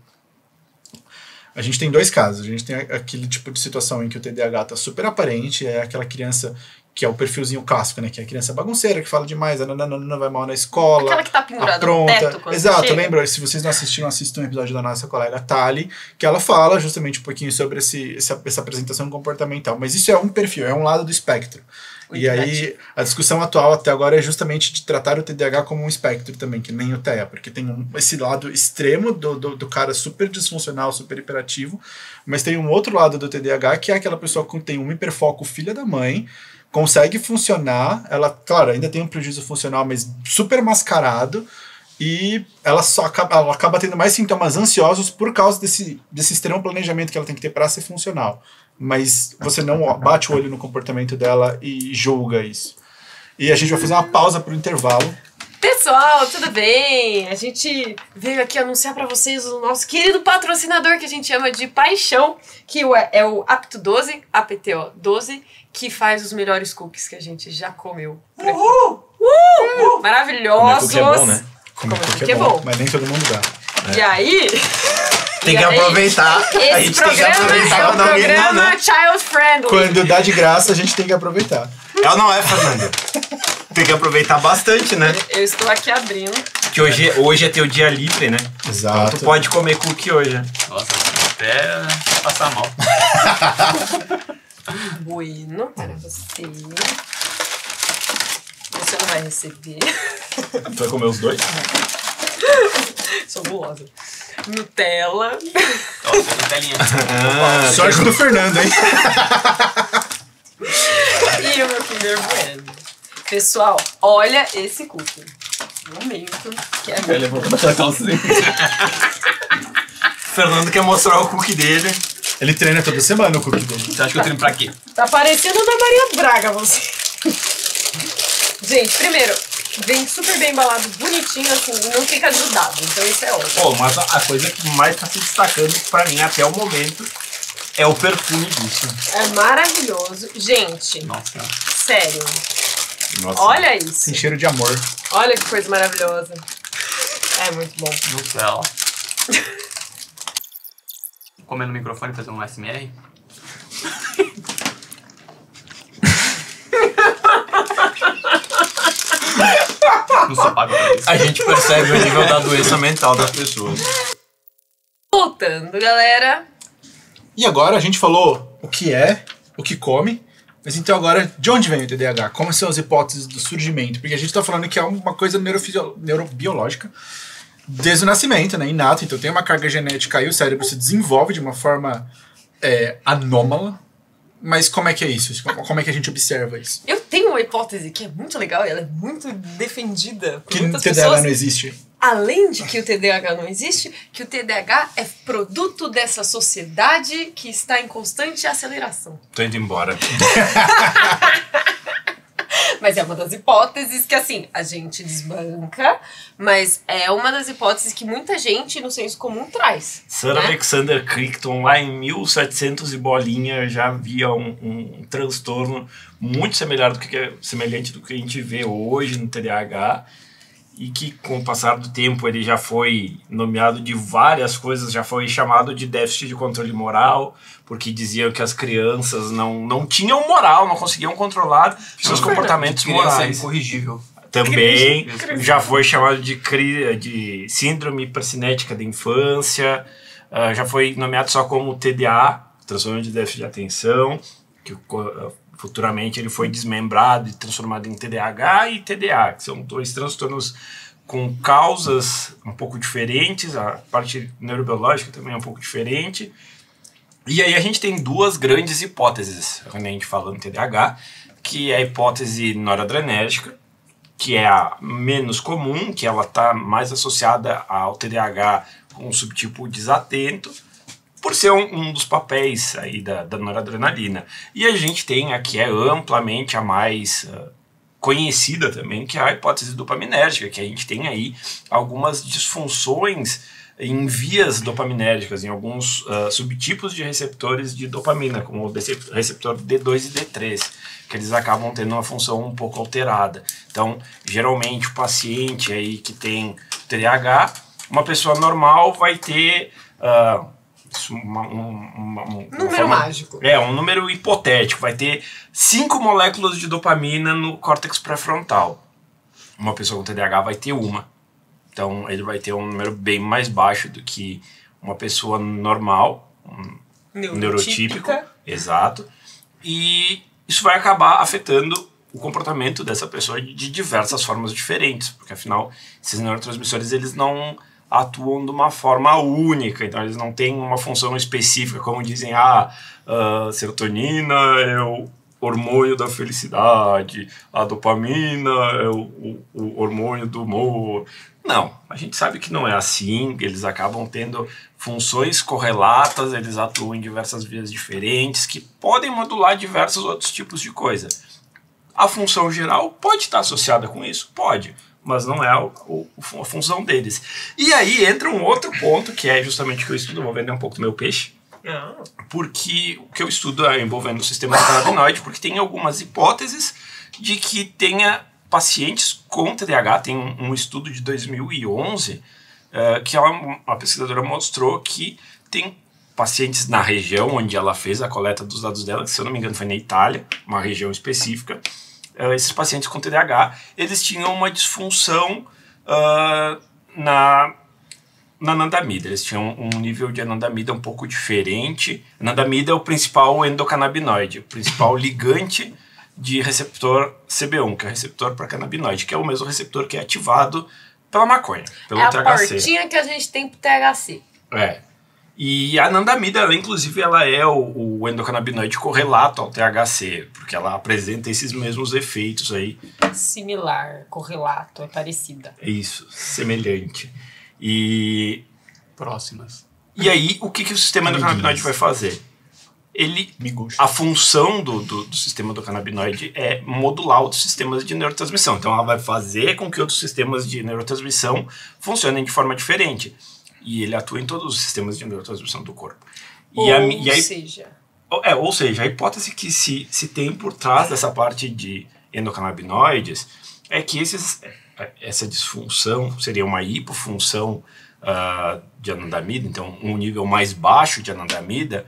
a gente tem dois casos. A gente tem aquele tipo de situação em que o TDAH está super aparente, é aquela criança que é o perfilzinho clássico, né? Que é a criança bagunceira, que fala demais, não vai mal na escola. Aquela que tá pendurada apronta. no teto quando Exato, chega. lembra? Se vocês não assistiram, assistam um episódio da nossa colega Thali, que ela fala justamente um pouquinho sobre essa apresentação comportamental. Mas isso é um perfil, é um lado do espectro. Muito E aí, a discussão atual até agora é justamente de tratar o TDAH como um espectro também, que nem o TEA, porque tem esse lado extremo do cara super disfuncional, super hiperativo, mas tem um outro lado do TDAH, que é aquela pessoa que tem um hiperfoco filha da mãe, consegue funcionar, ela, claro, ainda tem um prejuízo funcional, mas super mascarado, e ela acaba tendo mais sintomas ansiosos por causa desse extremo planejamento que ela tem que ter para ser funcional. Mas você não bate o olho no comportamento dela e julga isso. E a gente vai fazer uma pausa pro intervalo. Pessoal, tudo bem? A gente veio aqui anunciar pra vocês o nosso querido patrocinador que a gente chama de paixão, que é o Apto12, APTO12, que faz os melhores cookies que a gente já comeu. Uhul! Maravilhosos! Comer cookie é bom, né? Comer Comer cookie cookie é bom. mas nem todo mundo dá. E aí... Tem e que aí, aproveitar. A Esse gente tem que programa aproveitar é um quando alguém dá, programa né? child friendly. Quando dá de graça, a gente tem que aproveitar. Ela não é, Fernanda. Tem que aproveitar bastante, né? Eu estou aqui abrindo. Que hoje é teu dia livre, né? Exato. Então tu pode comer cookie hoje. Nossa, até passar mal. Bueno, para você. Você não vai receber. Tu vai comer os dois? Sou gulosa. Nutella. Nossa, Nutelinha. Sorte do Fernando, hein? E o meu Kinder Bueno. Pessoal, olha esse cookie. Momento. Que é Ele levantou daquela calcinha. Fernando quer mostrar o cookie dele. Ele treina toda semana o cookie dele. Você acha que eu treino pra quê? Tá parecendo da Maria Braga, você. Gente, primeiro, vem super bem embalado, bonitinho, assim, não fica grudado. Então isso é ótimo. Pô, mas a coisa que mais tá se destacando pra mim até o momento é o perfume disso. É maravilhoso. Gente, Nossa. sério. Nossa. Olha isso. Tem cheiro de amor. Olha que coisa maravilhosa. É muito bom. Nutella. Comer no microfone e fazer um SMR? Não sou pago pra isso. A gente percebe o nível da doença mental das pessoas. Voltando, galera. E agora a gente falou o que é, o que come, mas então agora, de onde vem o TDAH? Como são as hipóteses do surgimento? Porque a gente tá falando que é uma coisa neurobiológica desde o nascimento, né? Inato, então tem uma carga genética aí, o cérebro se desenvolve de uma forma anômala. Mas como é que é isso? Como é que a gente observa isso? Eu tenho uma hipótese que é muito legal e ela é muito defendida por Que o muitas TDAH pessoas. não existe. Além de que o TDAH não existe, que o TDAH é produto dessa sociedade que está em constante aceleração. Tô indo embora. Mas é uma das hipóteses que, assim, a gente desbanca, mas é uma das hipóteses que muita gente no senso comum traz. Sir né? Alexander Crichton, lá em 1700 e bolinha, já havia um transtorno muito semelhante do que a gente vê hoje no TDAH, e que com o passar do tempo ele já foi nomeado de várias coisas, já foi chamado de déficit de controle moral, porque diziam que as crianças não tinham moral, não conseguiam controlar seus comportamentos morais. Incorrigível. Também já foi chamado de síndrome hipercinética da infância, já foi nomeado só como TDA, transtorno de déficit de atenção, que futuramente ele foi desmembrado e transformado em TDAH e TDA, que são dois transtornos com causas um pouco diferentes, a parte neurobiológica também é um pouco diferente. E aí a gente tem duas grandes hipóteses quando a gente fala no TDAH, que é a hipótese noradrenérgica, que é a menos comum, que ela está mais associada ao TDAH com o subtipo desatento, por ser um dos papéis aí da noradrenalina. E a gente tem a que é amplamente a mais conhecida também, que é a hipótese dopaminérgica, que a gente tem aí algumas disfunções em vias dopaminérgicas, em alguns subtipos de receptores de dopamina, como o receptor D2 e D3, que eles acabam tendo uma função um pouco alterada. Então, geralmente o paciente aí que tem TDAH, uma pessoa normal vai ter Número mágico. Um número hipotético. Vai ter 5 moléculas de dopamina no córtex pré-frontal. Uma pessoa com TDAH vai ter uma. Então, ele vai ter um número bem mais baixo do que uma pessoa normal, neurotípico. Exato. E isso vai acabar afetando o comportamento dessa pessoa de diversas formas diferentes, porque afinal, esses neurotransmissores eles não atuam de uma forma única, então eles não têm uma função específica, como dizem, serotonina é o hormônio da felicidade, a dopamina é o hormônio do humor. Não, a gente sabe que não é assim, eles acabam tendo funções correlatas, eles atuam em diversas vias diferentes, que podem modular diversos outros tipos de coisa. A função geral pode estar associada com isso? Pode, mas não é a função deles. E aí entra um outro ponto, que é justamente o que eu estudo, vou vender um pouco do meu peixe, porque o que eu estudo é envolvendo o sistema endocannabinoide, porque tem algumas hipóteses de que tenha pacientes com TDAH. Tem um estudo de 2011 que uma pesquisadora mostrou que tem pacientes na região onde ela fez a coleta dos dados dela, que se eu não me engano foi na Itália, uma região específica, esses pacientes com TDAH, eles tinham uma disfunção na anandamida. Eles tinham um nível de anandamida um pouco diferente. Anandamida é o principal endocannabinoide, o principal ligante de receptor CB1, que é o receptor para canabinoide, que é o mesmo receptor que é ativado pela maconha, pelo é a THC. portinha que a gente tem pro THC. E a anandamida, ela, inclusive, ela é o endocannabinoide correlato ao THC, porque ela apresenta esses mesmos efeitos aí. Similar, correlato, é parecida. Isso, semelhante. E Próximas. E aí, o que o sistema endocannabinoide vai fazer? A função do sistema endocannabinoide é modular outros sistemas de neurotransmissão. Então, ela vai fazer com que outros sistemas de neurotransmissão funcionem de forma diferente. E ele atua em todos os sistemas de neurotransmissão do corpo. Ou seja, a hipótese que se tem por trás dessa parte de endocannabinoides é que essa disfunção seria uma hipofunção de anandamida, então um nível mais baixo de anandamida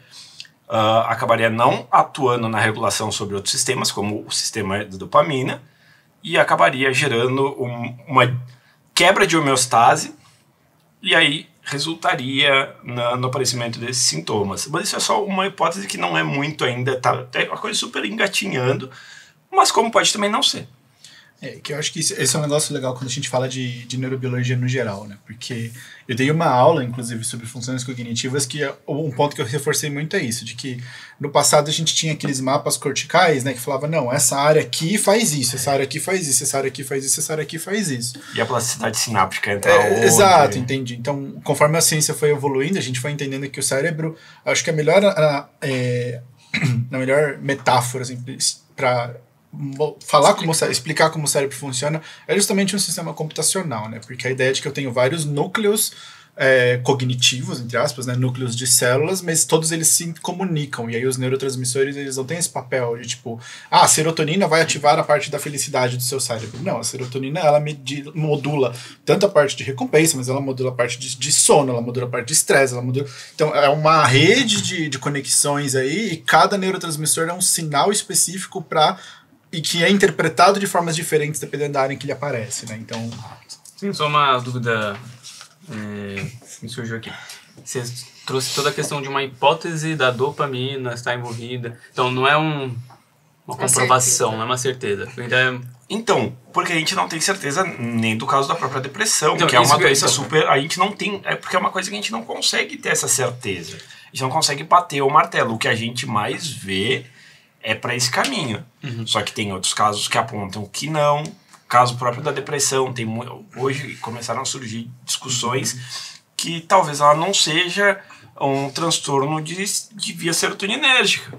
acabaria não atuando na regulação sobre outros sistemas, como o sistema da dopamina, e acabaria gerando uma quebra de homeostase, e aí resultaria no aparecimento desses sintomas. Mas isso é só uma hipótese que não é muito ainda, tá uma coisa super engatinhando, mas como pode também não ser. Que eu acho que esse é um negócio legal quando a gente fala de neurobiologia no geral, né? Porque eu dei uma aula, inclusive, sobre funções cognitivas, que um ponto que eu reforcei muito é isso, de que no passado a gente tinha aqueles mapas corticais, né? Que falava, não, essa área aqui faz isso, essa área aqui faz isso, essa área aqui faz isso, essa área aqui faz isso. E a plasticidade sináptica entra onde? Exato, entendi. Então, conforme a ciência foi evoluindo, a gente foi entendendo que o cérebro, acho que a melhor metáfora, assim, para explicar como o cérebro funciona é justamente um sistema computacional, né? Porque a ideia é de que eu tenho vários núcleos cognitivos, entre aspas, né? Núcleos de células, mas todos eles se comunicam, e aí os neurotransmissores, eles não têm esse papel de tipo, a serotonina vai ativar a parte da felicidade do seu cérebro. Não, a serotonina, ela modula tanto a parte de recompensa, mas ela modula a parte de sono, ela modula a parte de estresse, então é uma rede de conexões aí, e cada neurotransmissor é um sinal específico e que é interpretado de formas diferentes dependendo da área em que ele aparece, né? Então... Sim, só uma dúvida me surgiu aqui. Você trouxe toda a questão de uma hipótese da dopamina estar envolvida. Então, não é uma comprovação, não é uma certeza. Então, porque a gente não tem certeza nem do caso da própria depressão, então, que é uma doença super... A gente não tem... porque é uma coisa que a gente não consegue ter essa certeza. A gente não consegue bater o martelo. O que a gente mais vê é para esse caminho. Só que tem outros casos que apontam que não. Caso próprio da depressão, hoje começaram a surgir discussões que talvez ela não seja um transtorno de via serotoninérgica.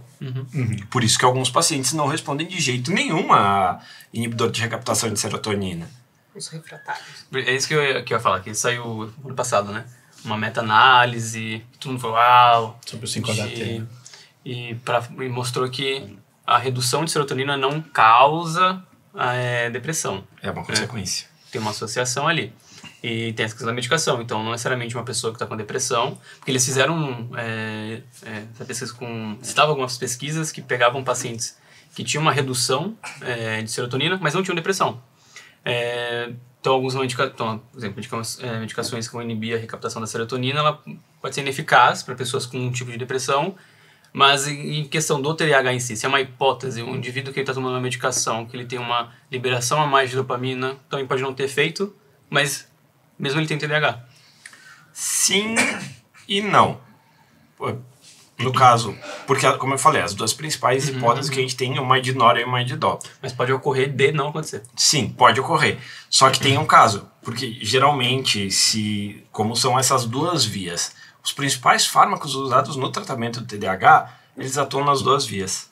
Por isso que alguns pacientes não respondem de jeito nenhum a inibidor de recaptação de serotonina. Os refratários. É isso que eu ia falar, que saiu ano passado, né? Uma meta-análise, todo mundo falou, uau! Sobre o 5-HT. E mostrou que a redução de serotonina não causa depressão. É uma consequência. Tem uma associação ali. E tem essa questão da medicação. Então, não necessariamente uma pessoa que está com depressão, porque eles fizeram essa pesquisa citavam algumas pesquisas que pegavam pacientes que tinham uma redução de serotonina, mas não tinham depressão. Então, por exemplo, medicações que vão inibir a recaptação da serotonina, ela pode ser ineficaz para pessoas com um tipo de depressão. Mas em questão do TDAH em si, se é uma hipótese, um indivíduo que está tomando uma medicação, que ele tem uma liberação a mais de dopamina, também pode não ter efeito, mas mesmo ele tem TDAH. Sim e não. No caso, porque, como eu falei, as duas principais hipóteses que a gente tem, uma de nora e uma de dó. Mas pode ocorrer de não acontecer. Sim, pode ocorrer. Só que tem um caso, porque geralmente, como são essas duas vias, os principais fármacos usados no tratamento do TDAH, eles atuam nas duas vias.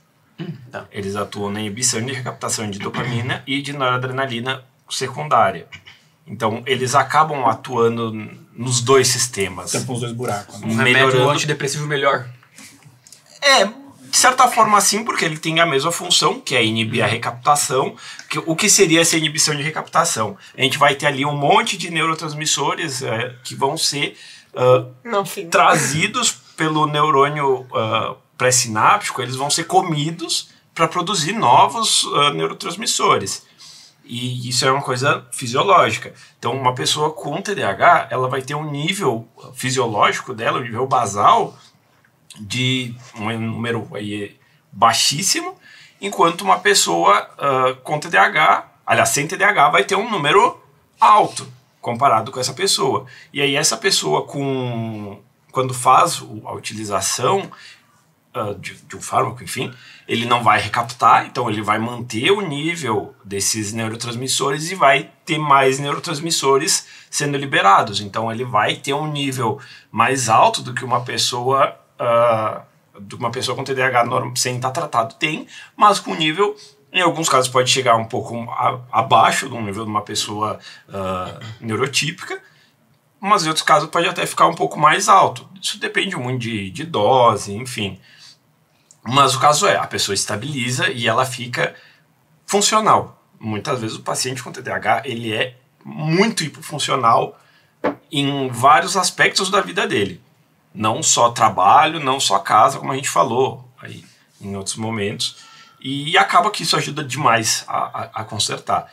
Tá. Eles atuam na inibição de recaptação de dopamina e de noradrenalina secundária. Então, eles acabam atuando nos dois sistemas. Tampam os dois buracos. Um remédio antidepressivo melhor. De certa forma sim, porque ele tem a mesma função, que é inibir a recaptação. O que seria essa inibição de recaptação? A gente vai ter ali um monte de neurotransmissores que vão ser trazidos pelo neurônio pré-sináptico, eles vão ser comidos para produzir novos neurotransmissores. E isso é uma coisa fisiológica. Então, uma pessoa com TDAH, ela vai ter um nível fisiológico dela, um nível basal, de um número aí baixíssimo, enquanto uma pessoa com TDAH, aliás, sem TDAH, vai ter um número alto comparado com essa pessoa. E aí essa pessoa, quando faz a utilização de um fármaco, enfim, ele não vai recaptar, então ele vai manter o nível desses neurotransmissores e vai ter mais neurotransmissores sendo liberados. Então ele vai ter um nível mais alto do que uma pessoa com TDAH sem estar tratado tem, mas com nível, em alguns casos pode chegar um pouco abaixo do nível de uma pessoa neurotípica, mas em outros casos pode até ficar um pouco mais alto. Isso depende muito de dose, enfim. Mas o caso a pessoa estabiliza e ela fica funcional. Muitas vezes o paciente com TDAH, ele é muito hipofuncional em vários aspectos da vida dele. Não só trabalho, não só casa, como a gente falou aí em outros momentos. E acaba que isso ajuda demais a consertar.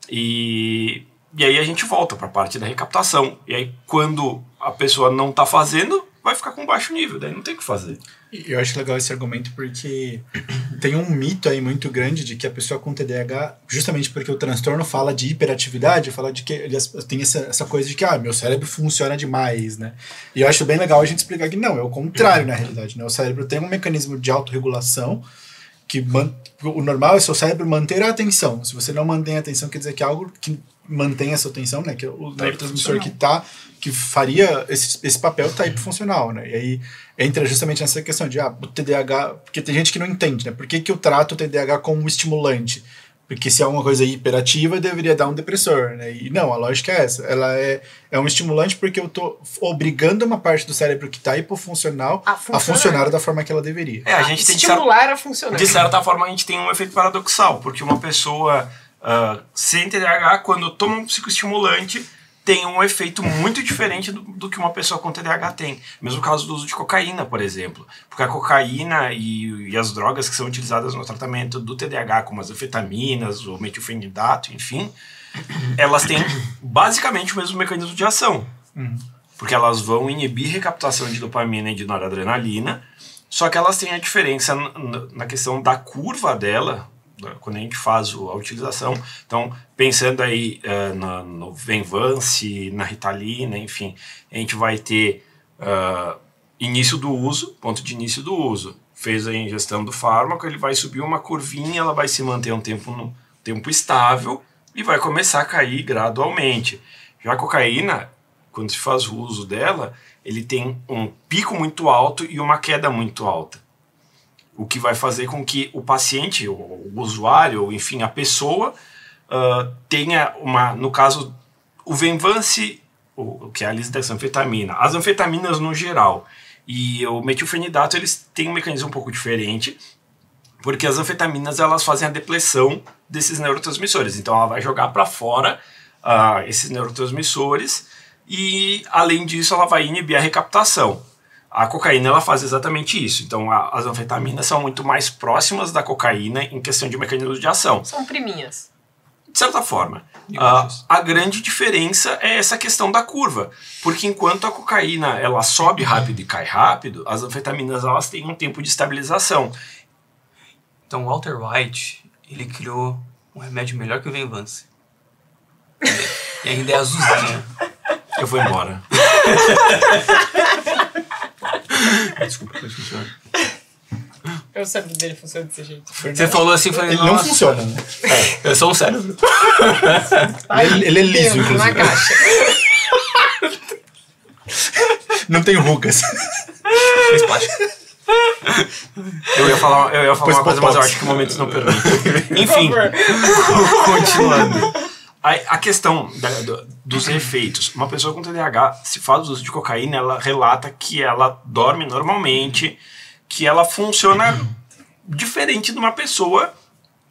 E aí a gente volta para a parte da recaptação. E aí quando a pessoa não está fazendo, vai ficar com baixo nível, daí não tem o que fazer. Eu acho legal esse argumento porque tem um mito aí muito grande de que a pessoa com TDAH, justamente porque o transtorno fala de hiperatividade, fala de que ele tem essa coisa de que meu cérebro funciona demais, né? E eu acho bem legal a gente explicar que não, é o contrário na realidade, né? O cérebro tem um mecanismo de autorregulação que o normal é seu cérebro manter a atenção. Se você não mantém a atenção, quer dizer que é algo que mantém essa atenção, né? Que é o neurotransmissor que faria esse papel tá hipofuncional, né? E aí entra justamente nessa questão de o TDAH, porque tem gente que não entende, né? Por que eu trato o TDAH como um estimulante? Porque se é uma coisa hiperativa, deveria dar um depressor, né? E não, a lógica é essa. Ela é um estimulante porque eu tô obrigando uma parte do cérebro que tá hipofuncional a funcionar da forma que ela deveria. A gente estimular a funcionar. De certa forma, a gente tem um efeito paradoxal, porque uma pessoa sem TDAH, quando toma um psicoestimulante, tem um efeito muito diferente do que uma pessoa com TDAH tem. Mesmo caso do uso de cocaína, por exemplo. Porque a cocaína e as drogas que são utilizadas no tratamento do TDAH, como as anfetaminas, o metilfenidato, enfim, elas têm basicamente o mesmo mecanismo de ação. Porque elas vão inibir recaptação de dopamina e de noradrenalina, só que elas têm a diferença na questão da curva dela, quando a gente faz a utilização. Então, pensando aí no Venvance, na Ritalina, enfim, a gente vai ter início do uso, ponto de início do uso. Fez a ingestão do fármaco, ele vai subir uma curvinha, ela vai se manter um tempo estável e vai começar a cair gradualmente. Já a cocaína, quando se faz o uso dela, ele tem um pico muito alto e uma queda muito alta. O que vai fazer com que o paciente, o usuário, ou enfim, a pessoa, tenha no caso, o Venvance, que é a lisdexanfetamina, as anfetaminas no geral, e o metilfenidato, eles têm um mecanismo um pouco diferente, porque as anfetaminas, elas fazem a depleção desses neurotransmissores. Então, ela vai jogar para fora esses neurotransmissores, e, além disso, ela vai inibir a recaptação. A cocaína, ela faz exatamente isso. Então, as anfetaminas são muito mais próximas da cocaína em questão de mecanismo de ação. São priminhas. De certa forma. A grande diferença é essa questão da curva. Porque enquanto a cocaína, ela sobe rápido e cai rápido, as anfetaminas, elas têm um tempo de estabilização. Então, Walter White, ele criou um remédio melhor que o Venvance. E ainda é azulzinha. Eu vou embora. Desculpa, pode funcionar. O cérebro dele funciona desse jeito. Você falou assim, falei, ele não funciona, né? Eu sou um cérebro. Ele é liso, Dentro, na inclusive. caixa. Não tem rugas. Fez plástico. Eu ia falar Pois uma coisa, mas eu botox. acho que o momento não permite. Enfim, continuando. A questão dos efeitos. Uma pessoa com TDAH, se faz uso de cocaína, ela relata que ela dorme normalmente, que ela funciona diferente de uma pessoa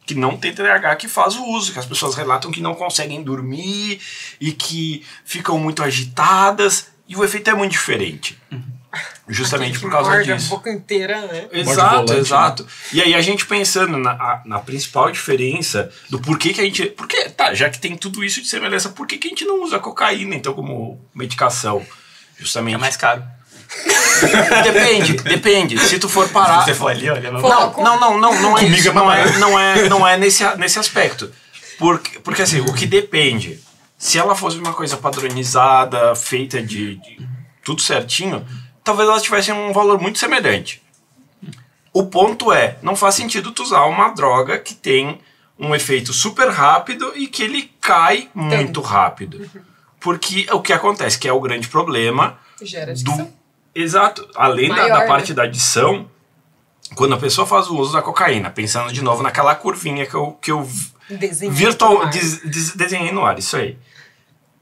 que não tem TDAH que faz o uso, que as pessoas relatam que não conseguem dormir e que ficam muito agitadas, e o efeito é muito diferente. Justamente Aquele por que causa morde disso. a boca inteira, né? Exato, volante, exato. E aí a gente pensando na principal diferença do porquê que a gente... Porque, tá, já que tem tudo isso de semelhança, por que a gente não usa cocaína, então, como medicação? Justamente. É mais caro. Depende. Se tu for parar... Você for ali, olha... Não é Comigo isso. é mais Não é nesse aspecto. Porque assim, o que depende... Se ela fosse uma coisa padronizada, feita de tudo certinho, talvez elas tivessem um valor muito semelhante. O ponto é, não faz sentido tu usar uma droga que tem um efeito super rápido e que ele cai muito rápido. Porque o que acontece, que é o grande problema Gera adicção. Exato. Além Maior, da né? parte da adição, quando a pessoa faz o uso da cocaína, pensando de novo naquela curvinha que eu desenhei no ar, isso aí.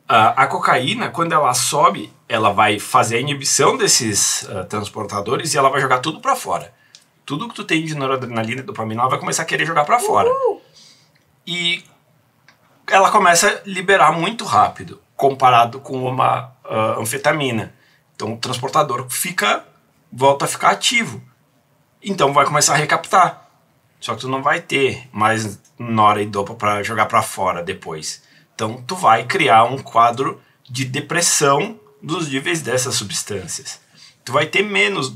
A cocaína, quando ela sobe, ela vai fazer a inibição desses transportadores e ela vai jogar tudo pra fora. Tudo que tu tem de noradrenalina e dopamina, ela vai começar a querer jogar pra fora. E ela começa a liberar muito rápido, comparado com uma anfetamina. Então o transportador volta a ficar ativo. Então vai começar a recaptar. Só que tu não vai ter mais nora e dopa pra jogar pra fora depois. Então tu vai criar um quadro de depressão dos níveis dessas substâncias. Tu vai ter menos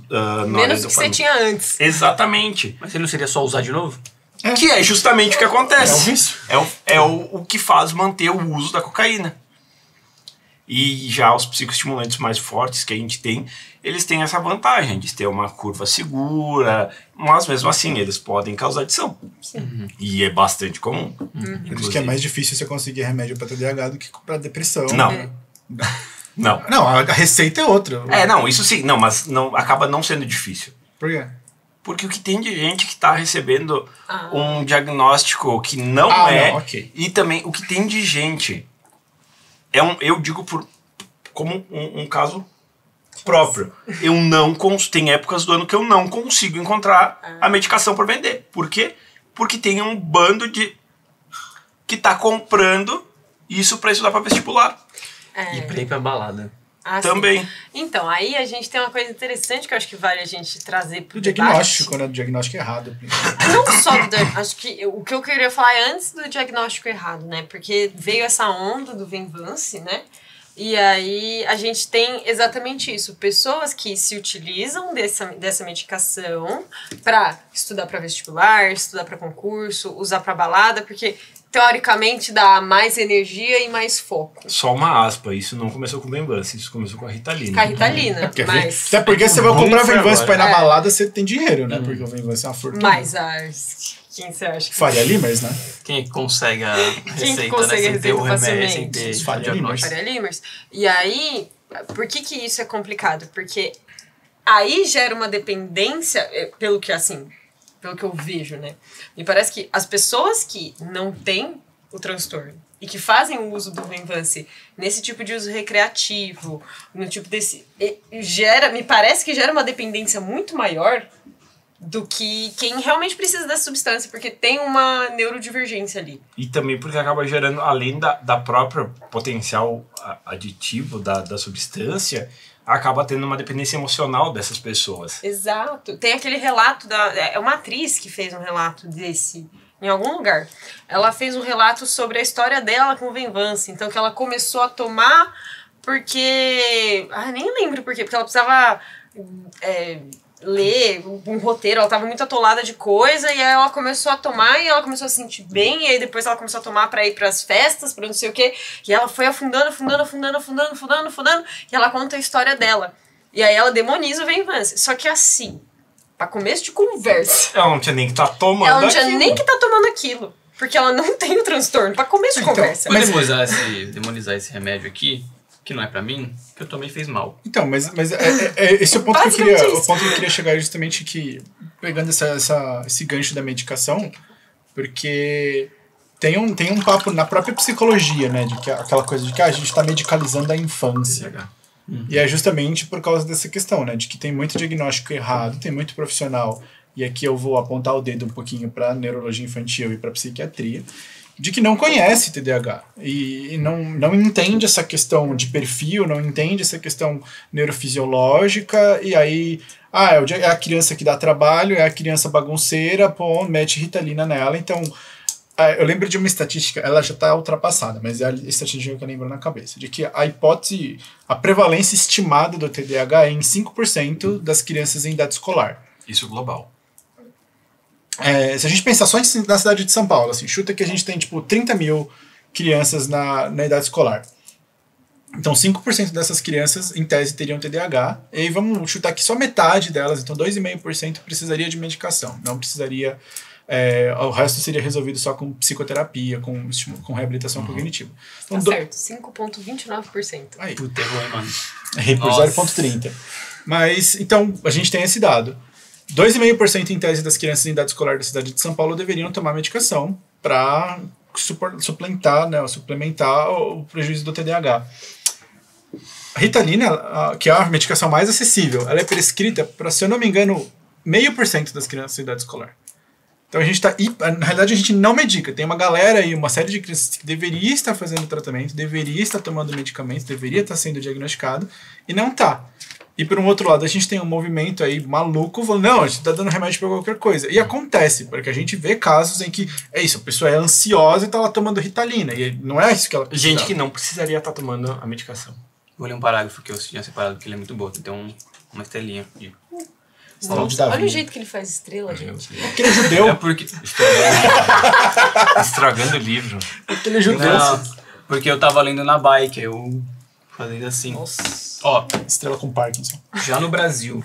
menos do que você tinha antes. Exatamente. Mas ele não seria só usar de novo? Que é justamente o que acontece. É o vício. É o que faz manter o uso da cocaína. E já os psicoestimulantes mais fortes que a gente tem, eles têm essa vantagem de ter uma curva segura, mas mesmo assim eles podem causar adição. Sim. E é bastante comum. Por isso que é mais difícil você conseguir remédio para TDAH do que para depressão. Não. Não. Não, a receita é outra. Não, isso sim. Não, mas acaba não sendo difícil. Por quê? Porque o que tem de gente que está recebendo um diagnóstico que não ok. E também o que tem de gente... eu digo como um caso próprio. Tem épocas do ano que eu não consigo encontrar a medicação para vender. Por quê? Porque tem um bando que está comprando isso para estudar para vestibular. E pra ir pra balada. Também. Sim. Então, aí a gente tem uma coisa interessante que eu acho que vale a gente trazer pro O diagnóstico, né? O diagnóstico errado. Não só acho que o que eu queria falar é antes do diagnóstico errado, né? Porque veio essa onda do Venvance, né? E aí a gente tem exatamente isso. Pessoas que se utilizam dessa medicação para estudar para vestibular, estudar para concurso, usar para balada, porque teoricamente dá mais energia e mais foco. Só uma aspa, isso não começou com o Venvance, isso começou com a Ritalina. Com a Ritalina, mas... Até porque você vai comprar Venvance pra ir na balada, você tem dinheiro, né? Porque o Venvance é uma fortuna. Mas quem você acha? Faria Limers, né? Quem consegue a Quem receita, consegue né? a Sem ter o receita remédio, sem facilmente? ter Os Faria diagnóstico. Faria Limers. E aí, por que isso é complicado? Porque aí gera uma dependência, pelo que eu vejo, né? Me parece que as pessoas que não têm o transtorno e que fazem o uso do Venvance nesse tipo de uso recreativo, no tipo me parece que gera uma dependência muito maior do que quem realmente precisa dessa substância, porque tem uma neurodivergência ali. E também porque acaba gerando, além da própria potencial aditivo da substância, acaba tendo uma dependência emocional dessas pessoas. Exato. Tem aquele relato é uma atriz que fez um relato desse em algum lugar. Ela fez um relato sobre a história dela com o Venvance. Então, que ela começou a tomar porque... nem lembro por quê. Porque ela precisava ler um roteiro. Ela estava muito atolada de coisa. E aí ela começou a tomar e ela começou a se sentir bem. E aí depois ela começou a tomar para ir para as festas, para não sei o quê. E ela foi afundando. E ela conta a história dela. E aí ela demoniza o Venvance. Só que assim... Pra começo de conversa. Ela não tinha nem que estar tomando Ela não tinha aquilo. nem que tá tomando aquilo. Porque ela não tem o transtorno. Pra começo de conversa. Vou demonizar esse remédio aqui, que não é pra mim, que eu tomei e fez mal. Então, mas esse é o ponto que eu queria chegar justamente que, pegando esse gancho da medicação, porque tem um papo na própria psicologia, né, de que aquela coisa de que a gente tá medicalizando a infância. E é justamente por causa dessa questão, né, de que tem muito diagnóstico errado, tem muito profissional, e aqui eu vou apontar o dedo um pouquinho para neurologia infantil e para psiquiatria, de que não conhece TDAH e não entende essa questão de perfil, não entende essa questão neurofisiológica, e aí é a criança que dá trabalho, é a criança bagunceira, pô, mete Ritalina nela. Então, eu lembro de uma estatística, ela já está ultrapassada, mas é a estatística que eu lembro na cabeça, de que a prevalência estimada do TDAH é em 5% das crianças em idade escolar. Isso global. Se a gente pensar só na cidade de São Paulo, assim, chuta que a gente tem, 30 mil crianças na idade escolar. Então, 5% dessas crianças, em tese, teriam TDAH. E aí vamos chutar que só metade delas, então 2,5% precisaria de medicação. Não precisaria... o resto seria resolvido só com psicoterapia, com reabilitação cognitiva. Então, tá certo, 5,29%. Aí. Puta, errou, hein, mano. Errei por 0,30. Mas, então, a gente tem esse dado. 2,5% em tese das crianças em idade escolar da cidade de São Paulo deveriam tomar medicação para suplementar o prejuízo do TDAH. A Ritalina, que é a medicação mais acessível, ela é prescrita para, se eu não me engano, 0,5% das crianças em idade escolar. Então na realidade a gente não medica. Tem uma galera aí, uma série de crianças que deveria estar fazendo tratamento, deveria estar tomando medicamentos, deveria estar sendo diagnosticado e não está. E por um outro lado, a gente tem um movimento aí maluco falando, não, a gente tá dando remédio pra qualquer coisa. E acontece, porque a gente vê casos em que é isso, a pessoa é ansiosa e tá lá tomando Ritalina. E não é isso que ela precisa. Gente que não precisaria estar tomando a medicação. Vou ler um parágrafo que eu tinha separado, porque ele é muito bom. Tem uma estrelinha de... Olha o jeito que ele faz estrela, gente. Aquele judeu. É porque... Estragando o livro. Aquele judeu. Não, porque eu tava lendo na bike, eu fazendo assim. Nossa. Ó, Estrela com Parkinson. já no Brasil,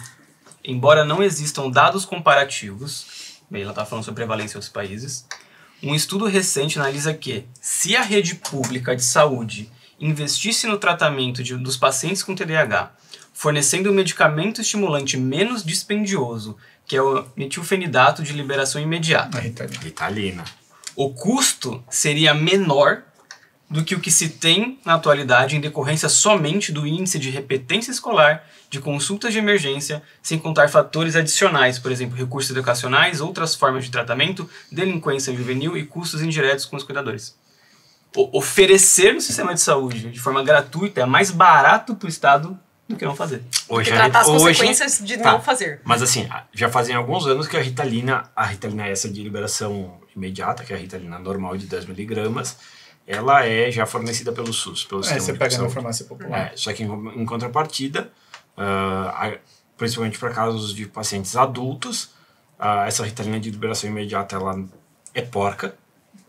embora não existam dados comparativos, bem, ela tá falando sobre prevalência em outros países, um estudo recente analisa que, se a rede pública de saúde investisse no tratamento dos pacientes com TDAH, fornecendo um medicamento estimulante menos dispendioso, que é o metilfenidato de liberação imediata, Ritalina. o custo seria menor do que o que se tem na atualidade em decorrência somente do índice de repetência escolar, de consultas de emergência, sem contar fatores adicionais, por exemplo, recursos educacionais, outras formas de tratamento, delinquência juvenil e custos indiretos com os cuidadores. Oferecer no sistema de saúde de forma gratuita é mais barato para o Estado do que não fazer. Porque tratar as consequências de não fazer. Mas assim, já fazem alguns anos que a Ritalina essa de liberação imediata, que é a Ritalina normal de 10 miligramas, ela é já fornecida pelo SUS, pelo sistema você de pega saúde. na farmácia popular. Só que em contrapartida, principalmente para casos de pacientes adultos, essa Ritalina de liberação imediata ela é porca,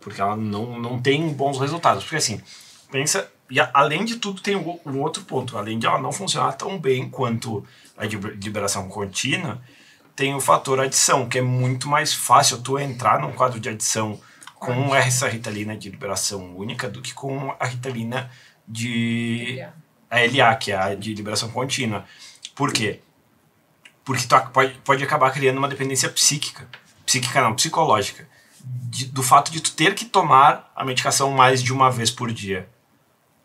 porque ela não tem bons resultados. Porque assim, pensa, e além de tudo tem um outro ponto, além de ela não funcionar tão bem quanto a de liberação contínua, tem o fator adição, que é muito mais fácil tu entrar num quadro de adição com essa Ritalina de liberação única do que com a Ritalina de LA, que é a de liberação contínua. Por quê? Porque tu pode acabar criando uma dependência psicológica, do fato de tu ter que tomar a medicação mais de uma vez por dia.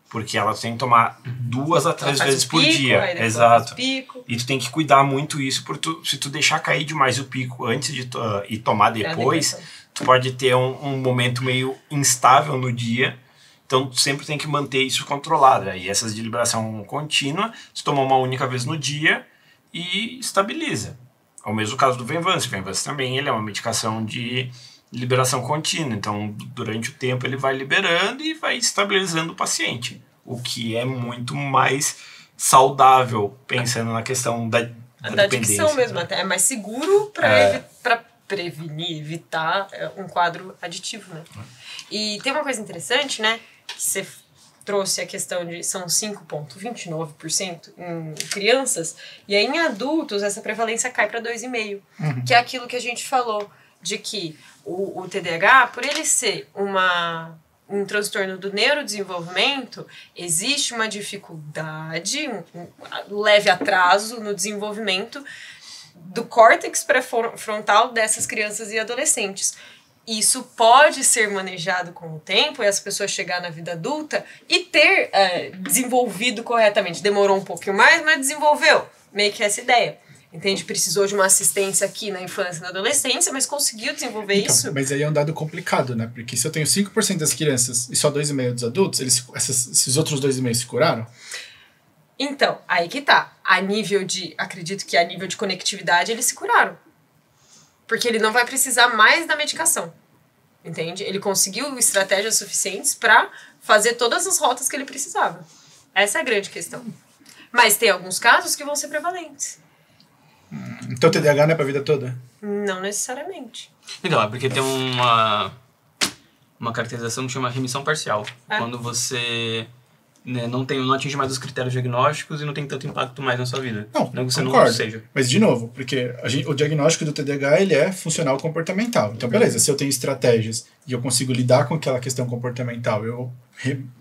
Porque ela tem que tomar 2 a 3 vezes por dia. Exato. E tu tem que cuidar muito isso, porque se tu deixar cair demais o pico antes de e tomar depois, tu pode ter um momento meio instável no dia. Então tu sempre tem que manter isso controlado. E essas de liberação contínua, tu toma uma única vez no dia e estabiliza. É o mesmo caso do Venvanse. O Venvanse também ele é uma medicação de liberação contínua. Então durante o tempo ele vai liberando e vai estabilizando o paciente. O que é muito mais saudável, pensando na questão da dependência. Adicção mesmo, até é mais seguro para prevenir, evitar um quadro aditivo, né? E tem uma coisa interessante, né? Que você trouxe a questão de são 5,29% em crianças, e aí em adultos essa prevalência cai para 2,5%, que é aquilo que a gente falou, de que o TDAH, por ele ser um transtorno do neurodesenvolvimento, existe uma dificuldade, um leve atraso no desenvolvimento do córtex pré-frontal dessas crianças e adolescentes. Isso pode ser manejado com o tempo e as pessoas chegar na vida adulta e ter desenvolvido corretamente. Demorou um pouquinho mais, mas desenvolveu. Meio que essa ideia. Entende? Precisou de uma assistência aqui na infância e na adolescência, mas conseguiu desenvolver isso. Mas aí é um dado complicado, né? Porque se eu tenho 5% das crianças e só 2,5% dos adultos, esses outros 2,5% se curaram? Então, aí que tá. Acredito que a nível de conectividade eles se curaram. Porque ele não vai precisar mais da medicação. Entende? Ele conseguiu estratégias suficientes para fazer todas as rotas que ele precisava. Essa é a grande questão. Mas tem alguns casos que vão ser prevalentes. Então o TDAH não é pra vida toda? Não necessariamente. Então, é porque tem uma caracterização que chama remissão parcial. É. Quando você não atinge mais os critérios diagnósticos e não tem tanto impacto mais na sua vida. Não, que você concordo. não seja. Mas, de novo, porque o diagnóstico do TDAH ele é funcional comportamental. Então, beleza, se eu tenho estratégias e eu consigo lidar com aquela questão comportamental, eu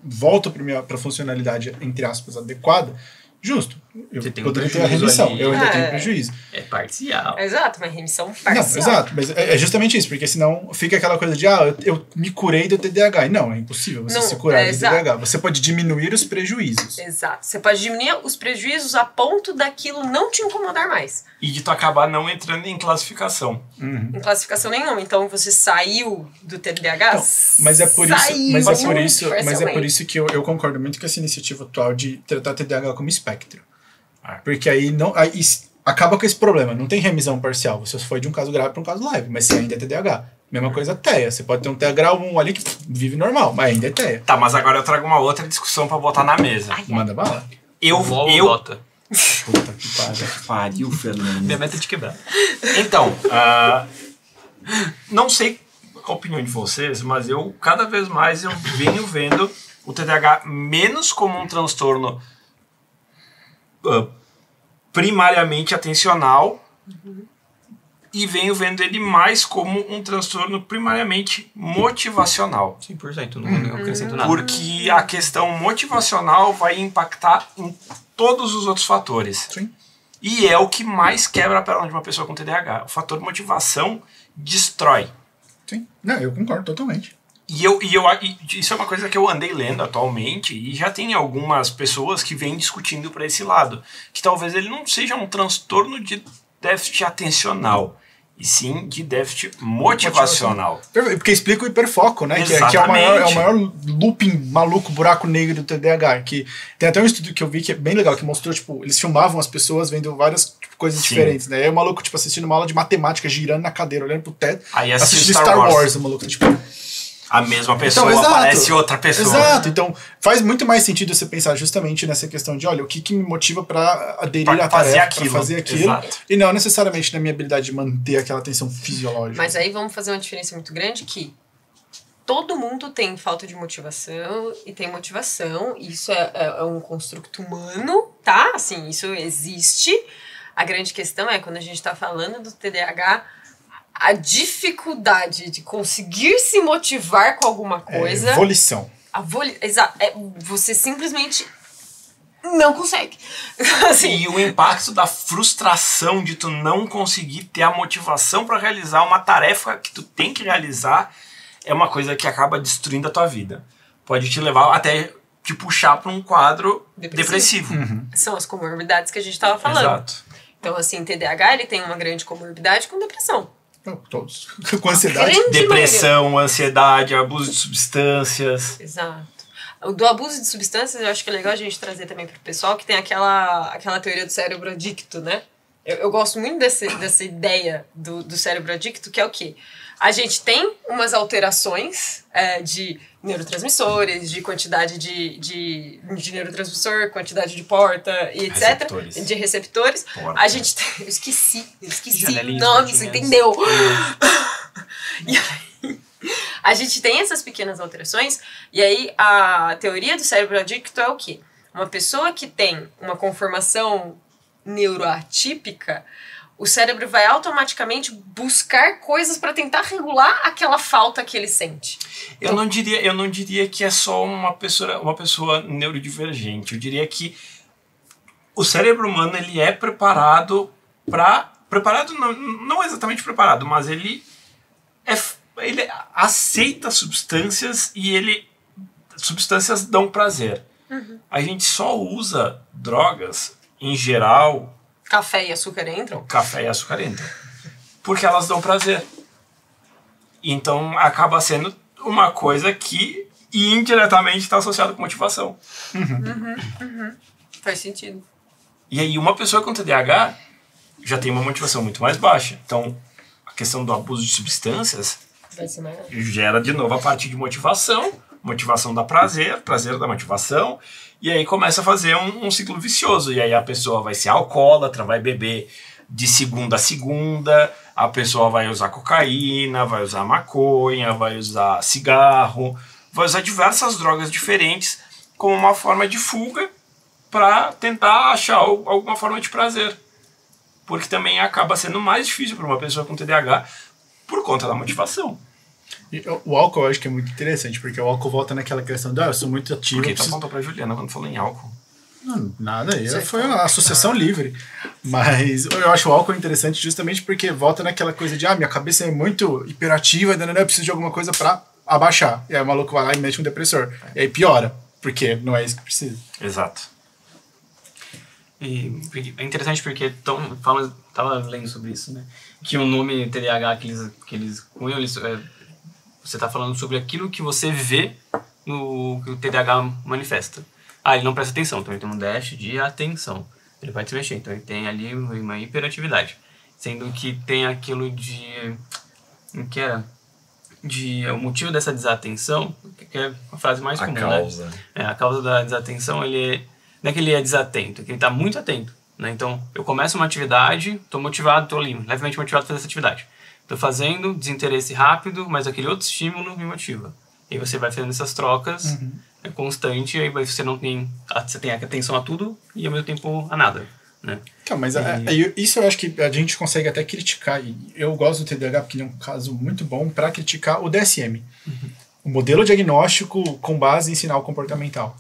volto para a funcionalidade, entre aspas, adequada, justo. Eu Você tem poderia um ter a prejuízo remissão, ali. eu ainda tenho prejuízo. É parcial. Exato, mas remissão parcial. Não, exato, mas é justamente isso, porque senão fica aquela coisa de, eu me curei do TDAH. E não, é impossível você Não, se curar do exato. TDAH. Você pode diminuir os prejuízos. Exato. Você pode diminuir os prejuízos a ponto daquilo não te incomodar mais. E de tu acabar não entrando em classificação. Em classificação nenhuma. Então você saiu do TDAH? Não, mas é por isso que eu concordo muito com essa iniciativa atual de tratar TDAH como espectro. Porque aí acaba com esse problema. Não tem remisão parcial. Você foi de um caso grave para um caso leve, mas você ainda é TDAH. Mesma coisa TEA. Você pode ter um TEA grau 1 ali que vive normal, mas ainda é TEA. Tá, mas agora eu trago uma outra discussão pra botar na mesa. Manda bala. Bota. Puta que pariu. Pariu, Fernando. Minha meta é de quebrar. Então, não sei a opinião de vocês, mas cada vez mais eu venho vendo o TDAH menos como um transtorno primariamente atencional e venho vendo ele mais como um transtorno primariamente motivacional. 100%, não acrescento nada. Porque a questão motivacional vai impactar em todos os outros fatores. Sim. E é o que mais quebra a perna de uma pessoa com TDAH. O fator motivação destrói. Sim. Não, eu concordo totalmente. E isso é uma coisa que eu andei lendo atualmente e já tem algumas pessoas que vêm discutindo para esse lado. Que talvez ele não seja um transtorno de déficit atencional, e sim de déficit motivacional. Porque explica o hiperfoco, né? Que é o maior looping maluco, buraco negro do TDAH. Que tem até um estudo que eu vi que é bem legal, que mostrou, tipo, eles filmavam as pessoas vendo várias coisas diferentes, né? Aí o maluco, tipo, assistindo uma aula de matemática, girando na cadeira, olhando pro teto. Aí assistindo Star Wars, o maluco, tipo... A mesma pessoa Então, aparece outra pessoa. Exato, então faz muito mais sentido você pensar justamente nessa questão de, olha, o que me motiva para aderir à tarefa, para fazer aquilo, Exato. e não necessariamente na minha habilidade de manter aquela tensão fisiológica. Mas aí vamos fazer uma diferença muito grande que todo mundo tem falta de motivação e tem motivação, isso é um construto humano, tá? Assim, isso existe. A grande questão é, quando a gente tá falando do TDAH, a dificuldade de conseguir se motivar com alguma coisa... Volição. Exato. Você simplesmente não consegue. Assim, E o impacto da frustração de tu não conseguir ter a motivação para realizar uma tarefa que tu tem que realizar é uma coisa que acaba destruindo a tua vida. Pode te levar até te puxar para um quadro depressivo. são as comorbidades que a gente estava falando. Exato. Então, assim, TDAH ele tem uma grande comorbidade com depressão. Todos. Com ansiedade. Grande Depressão, ansiedade, abuso de substâncias. Exato. O do abuso de substâncias, eu acho que é legal a gente trazer também pro pessoal que tem aquela teoria do cérebro adicto, né? Eu gosto muito dessa ideia do cérebro adicto, que é o quê? A gente tem umas alterações de neurotransmissores, de quantidade de neurotransmissor, quantidade de porta e etc. Receptores. De receptores. Porta. A gente tem... Eu esqueci Janelinhas, nomes, você portinhas. entendeu? E aí, a gente tem essas pequenas alterações, e aí a teoria do cérebro adicto é o quê? Uma pessoa que tem uma conformação neuroatípica, o cérebro vai automaticamente buscar coisas para tentar regular aquela falta que ele sente. Eu não diria que é só uma pessoa neurodivergente. Eu diria que o cérebro humano ele é preparado para... Preparado, não exatamente preparado, mas ele aceita substâncias e substâncias dão prazer. A gente só usa drogas, em geral, Café e açúcar entram? Café e açúcar entram. Porque elas dão prazer. Então acaba sendo uma coisa que indiretamente está associada com motivação. Faz sentido. E aí uma pessoa com TDAH já tem uma motivação muito mais baixa. Então a questão do abuso de substâncias Vai ser maior. gera de novo a parte de motivação. Motivação dá prazer, prazer dá motivação. E aí começa a fazer um ciclo vicioso. E aí a pessoa vai ser alcoólatra, vai beber de segunda a segunda, a pessoa vai usar cocaína, vai usar maconha, vai usar cigarro, vai usar diversas drogas diferentes como uma forma de fuga para tentar achar alguma forma de prazer. Porque também acaba sendo mais difícil para uma pessoa com TDAH por conta da motivação. E o álcool eu acho que é muito interessante, porque o álcool volta naquela questão de, eu sou muito ativo. Porque eu tu apontou pra Juliana quando falou em álcool. Não, nada, foi uma associação livre. Mas eu acho o álcool interessante justamente porque volta naquela coisa de, minha cabeça é muito hiperativa, eu preciso de alguma coisa pra abaixar. E aí o maluco vai lá e mete um depressor. E aí piora, porque não é isso que precisa. Exato. E é interessante porque tava lendo sobre isso, né? Que o nome TDAH que eles você tá falando sobre aquilo que você vê no que o TDAH manifesta. Ele não presta atenção, então ele tem um déficit de atenção. Ele vai se mexer, então ele tem ali uma hiperatividade. Sendo que tem aquilo de... O que era? O motivo dessa desatenção, que é a frase mais comum, causa. né? A causa da desatenção, não é que ele é desatento, é que ele está muito atento. Né? Então, eu começo uma atividade, estou motivado, estou ali, levemente motivado para fazer essa atividade. Estou fazendo, desinteresse rápido, mas aquele outro estímulo me motiva. E aí você vai fazendo essas trocas, é constante, e aí você tem atenção a tudo e ao mesmo tempo a nada. Né? Mas isso eu acho que a gente consegue até criticar, e eu gosto do TDAH porque ele é um caso muito bom para criticar o DSM. O modelo diagnóstico com base em sinal comportamental.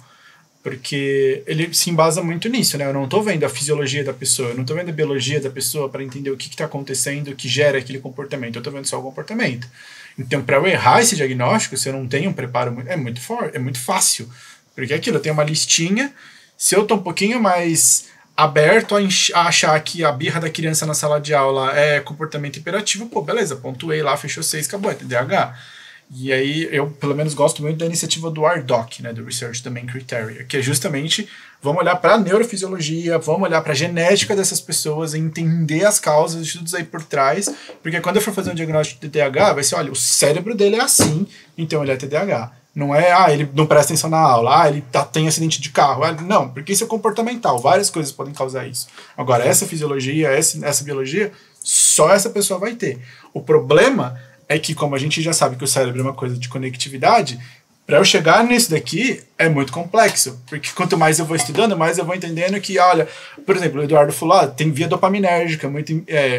Porque ele se embasa muito nisso, né? Eu não estou vendo a fisiologia da pessoa, eu não estou vendo a biologia da pessoa para entender o que está acontecendo, que gera aquele comportamento. Eu estou vendo só o comportamento. Então, para eu errar esse diagnóstico, se eu não tenho um preparo, é muito fácil. Porque aquilo, eu tenho uma listinha, se eu estou um pouquinho mais aberto a achar que a birra da criança na sala de aula é comportamento hiperativo, beleza, pontuei lá, fechou 6, acabou, é TDAH. E aí eu, pelo menos, gosto muito da iniciativa do RDoC, né, do Research Domain Criteria, que é justamente, vamos olhar para a neurofisiologia, vamos olhar para a genética dessas pessoas, entender as causas, estudos aí por trás, porque quando eu for fazer um diagnóstico de TDAH, vai ser, olha, o cérebro dele é assim, então ele é TDAH. Não é, ele não presta atenção na aula, ele tem acidente de carro. Não, porque isso é comportamental, várias coisas podem causar isso. Agora, essa fisiologia, essa biologia, só essa pessoa vai ter. O problema é que, como a gente já sabe que o cérebro é uma coisa de conectividade, para eu chegar nisso daqui é muito complexo, porque quanto mais eu vou estudando, mais eu vou entendendo que, olha, por exemplo, o Eduardo falou, tem via dopaminérgica,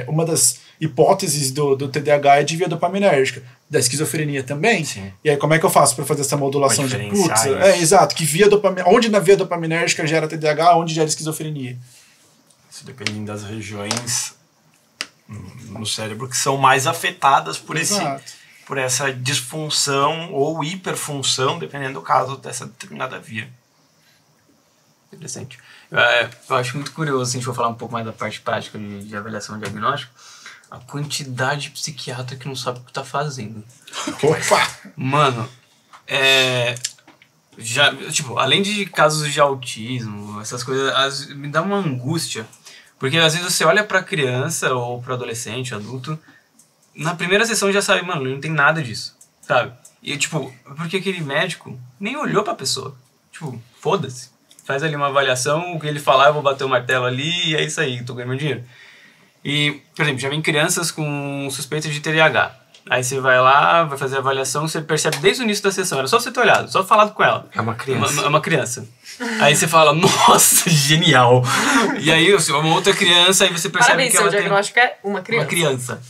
uma das hipóteses do TDAH é de via dopaminérgica, da esquizofrenia também. Sim. E aí como é que eu faço para fazer essa modulação de putz? Isso. Exato, que onde na via dopaminérgica gera TDAH, onde gera esquizofrenia? Isso depende das regiões no cérebro que são mais afetadas por essa disfunção ou hiperfunção, dependendo do caso dessa determinada via. Interessante. Eu acho muito curioso, se a gente for falar um pouco mais da parte prática de avaliação e diagnóstico, a quantidade de psiquiatra que não sabe o que tá fazendo. Opa! Mano, além de casos de autismo, essas coisas, me dá uma angústia. Porque às vezes você olha pra criança ou pra adolescente, adulto, na primeira sessão já sabe, mano, ele não tem nada disso, sabe? E porque aquele médico nem olhou pra pessoa. Foda-se. Faz ali uma avaliação, o que ele falar, eu vou bater o martelo ali e é isso aí, tô ganhando meu dinheiro. E, por exemplo, já vem crianças com suspeita de TDAH. Aí você vai lá, vai fazer a avaliação, você percebe desde o início da sessão, era só você ter olhado, só falado com ela. É uma criança. É uma criança. Aí você fala, nossa, genial. E aí uma outra criança, aí você percebe Parabéns, que ela seu diagnóstico é uma criança. Uma criança.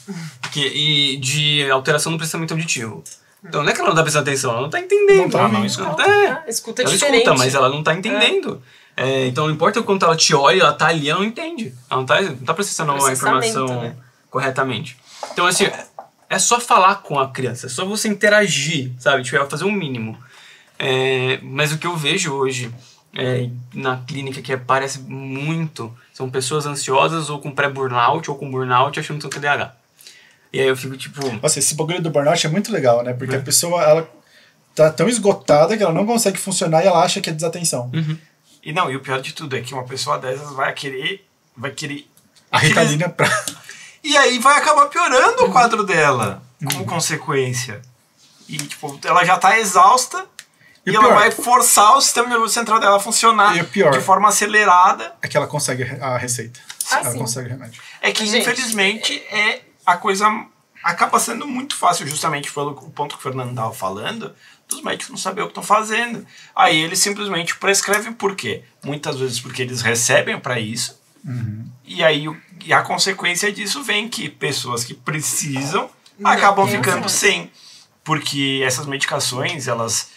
E de alteração no pensamento auditivo. Então não é que ela não tá prestando atenção, ela não tá entendendo. Não escuta. Escuta ela diferente. escuta, mas ela não tá entendendo. Então não importa o quanto ela te olha, ela tá ali, ela não entende. Ela não tá processando uma informação, né, corretamente. Então assim, é só falar com a criança, é só você interagir, sabe? Fazer um mínimo. Mas o que eu vejo hoje na clínica que parece muito, são pessoas ansiosas ou com pré-burnout ou com burnout achando que são TDAH. E aí eu fico tipo... Nossa, esse bagulho do burnout é muito legal, né? Porque a pessoa, ela tá tão esgotada que ela não consegue funcionar e ela acha que é desatenção. E o pior de tudo é que uma pessoa dessas vai querer A Ritalina pra... E aí vai acabar piorando o quadro dela, como consequência. E, tipo, ela já tá exausta e ela vai forçar o sistema nervoso central dela a funcionar de forma acelerada. É que ela consegue a receita. Ela consegue o remédio. É que, infelizmente, a coisa acaba sendo muito fácil, justamente pelo ponto que o Fernando estava falando, dos médicos não saber o que estão fazendo. Aí eles simplesmente prescrevem por quê? Muitas vezes porque eles recebem para isso. E aí a consequência disso vem que pessoas que precisam acabam ficando sem. Porque essas medicações, elas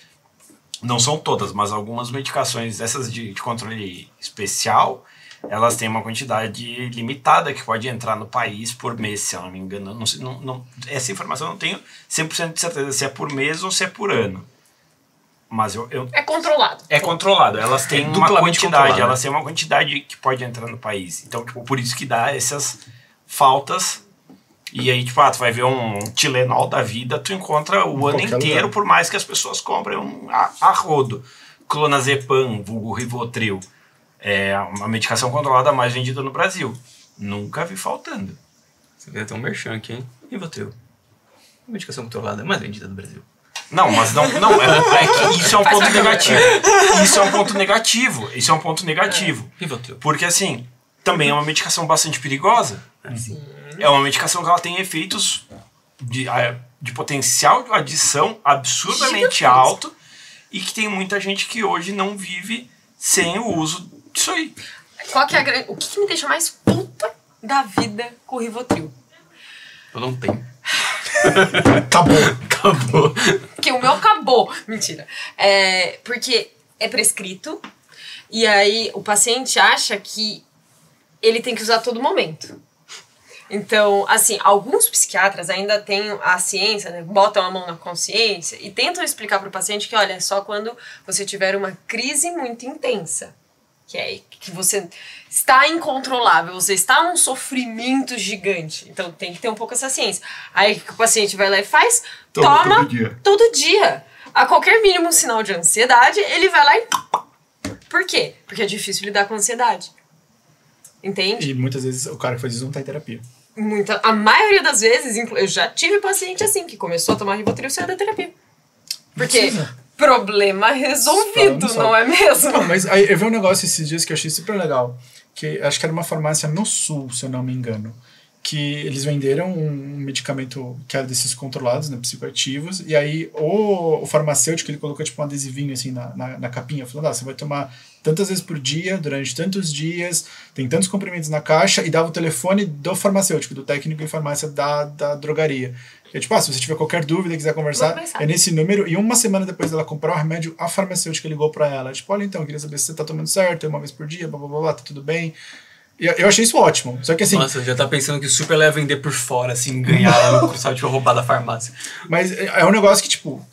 não são todas, mas algumas medicações, essas de controle especial, elas têm uma quantidade limitada que pode entrar no país por mês, se eu não me engano. Essa informação eu não tenho 100% de certeza se é por mês ou se é por ano. Mas é controlado. É controlado. Elas têm uma quantidade, elas têm uma quantidade que pode entrar no país. Então, tipo, por isso que dá essas faltas. E aí, tipo, tu vai ver um Tilenol da vida, tu encontra o ano inteiro, por mais que as pessoas comprem a rodo. Clonazepam, vulgo Rivotril. É uma medicação controlada mais vendida no Brasil. Nunca vi faltando. Você vê até um merchan aqui, hein? Rivotril. Medicação controlada mais vendida no Brasil. Não, mas não é que isso é um ponto negativo. Isso é um ponto negativo. Isso é um ponto negativo. Porque, assim, também é uma medicação bastante perigosa. É uma medicação que ela tem efeitos de potencial de adição absurdamente alto e que tem muita gente que hoje não vive sem o uso disso aí. Qual que é o que me deixa mais puta da vida com o Rivotril? Eu não tenho. Acabou. Porque o meu acabou. Mentira. Porque é prescrito e aí o paciente acha que ele tem que usar a todo momento. Então, assim, alguns psiquiatras ainda têm a ciência, né, botam a mão na consciência e tentam explicar para o paciente que, olha, é só quando você tiver uma crise muito intensa, que você está incontrolável, você está num sofrimento gigante. Então, tem que ter um pouco essa ciência. Aí, o que o paciente vai lá e faz? Toma todo dia. A qualquer mínimo sinal de ansiedade, ele vai lá e... Por quê? Porque é difícil lidar com ansiedade. Entende? E muitas vezes o cara que faz isso não tá em terapia. A maioria das vezes, eu já tive paciente assim, que começou a tomar Rivotril e saiu da terapia. Porque problema resolvido, não é mesmo? Não, mas aí eu vi um negócio esses dias que eu achei super legal, que acho que era uma farmácia no Sul, se eu não me engano, que eles venderam um medicamento que era desses controlados, né, psicoativos, e aí o farmacêutico, ele colocou tipo um adesivinho assim na capinha, falando, você vai tomar tantas vezes por dia, durante tantos dias, tem tantos comprimidos na caixa, e dava o telefone do farmacêutico, do técnico em farmácia da drogaria. E, tipo, se você tiver qualquer dúvida e quiser conversar, é nesse número, e uma semana depois dela comprar o remédio, a farmacêutica ligou pra ela, tipo, olha então, eu queria saber se você tá tomando certo, uma vez por dia, blá blá blá, tá tudo bem. E eu achei isso ótimo, só que assim... Nossa, já tá pensando que o super leva vender por fora, assim, ganhar o sabe, roubar da farmácia. Mas é um negócio que, tipo,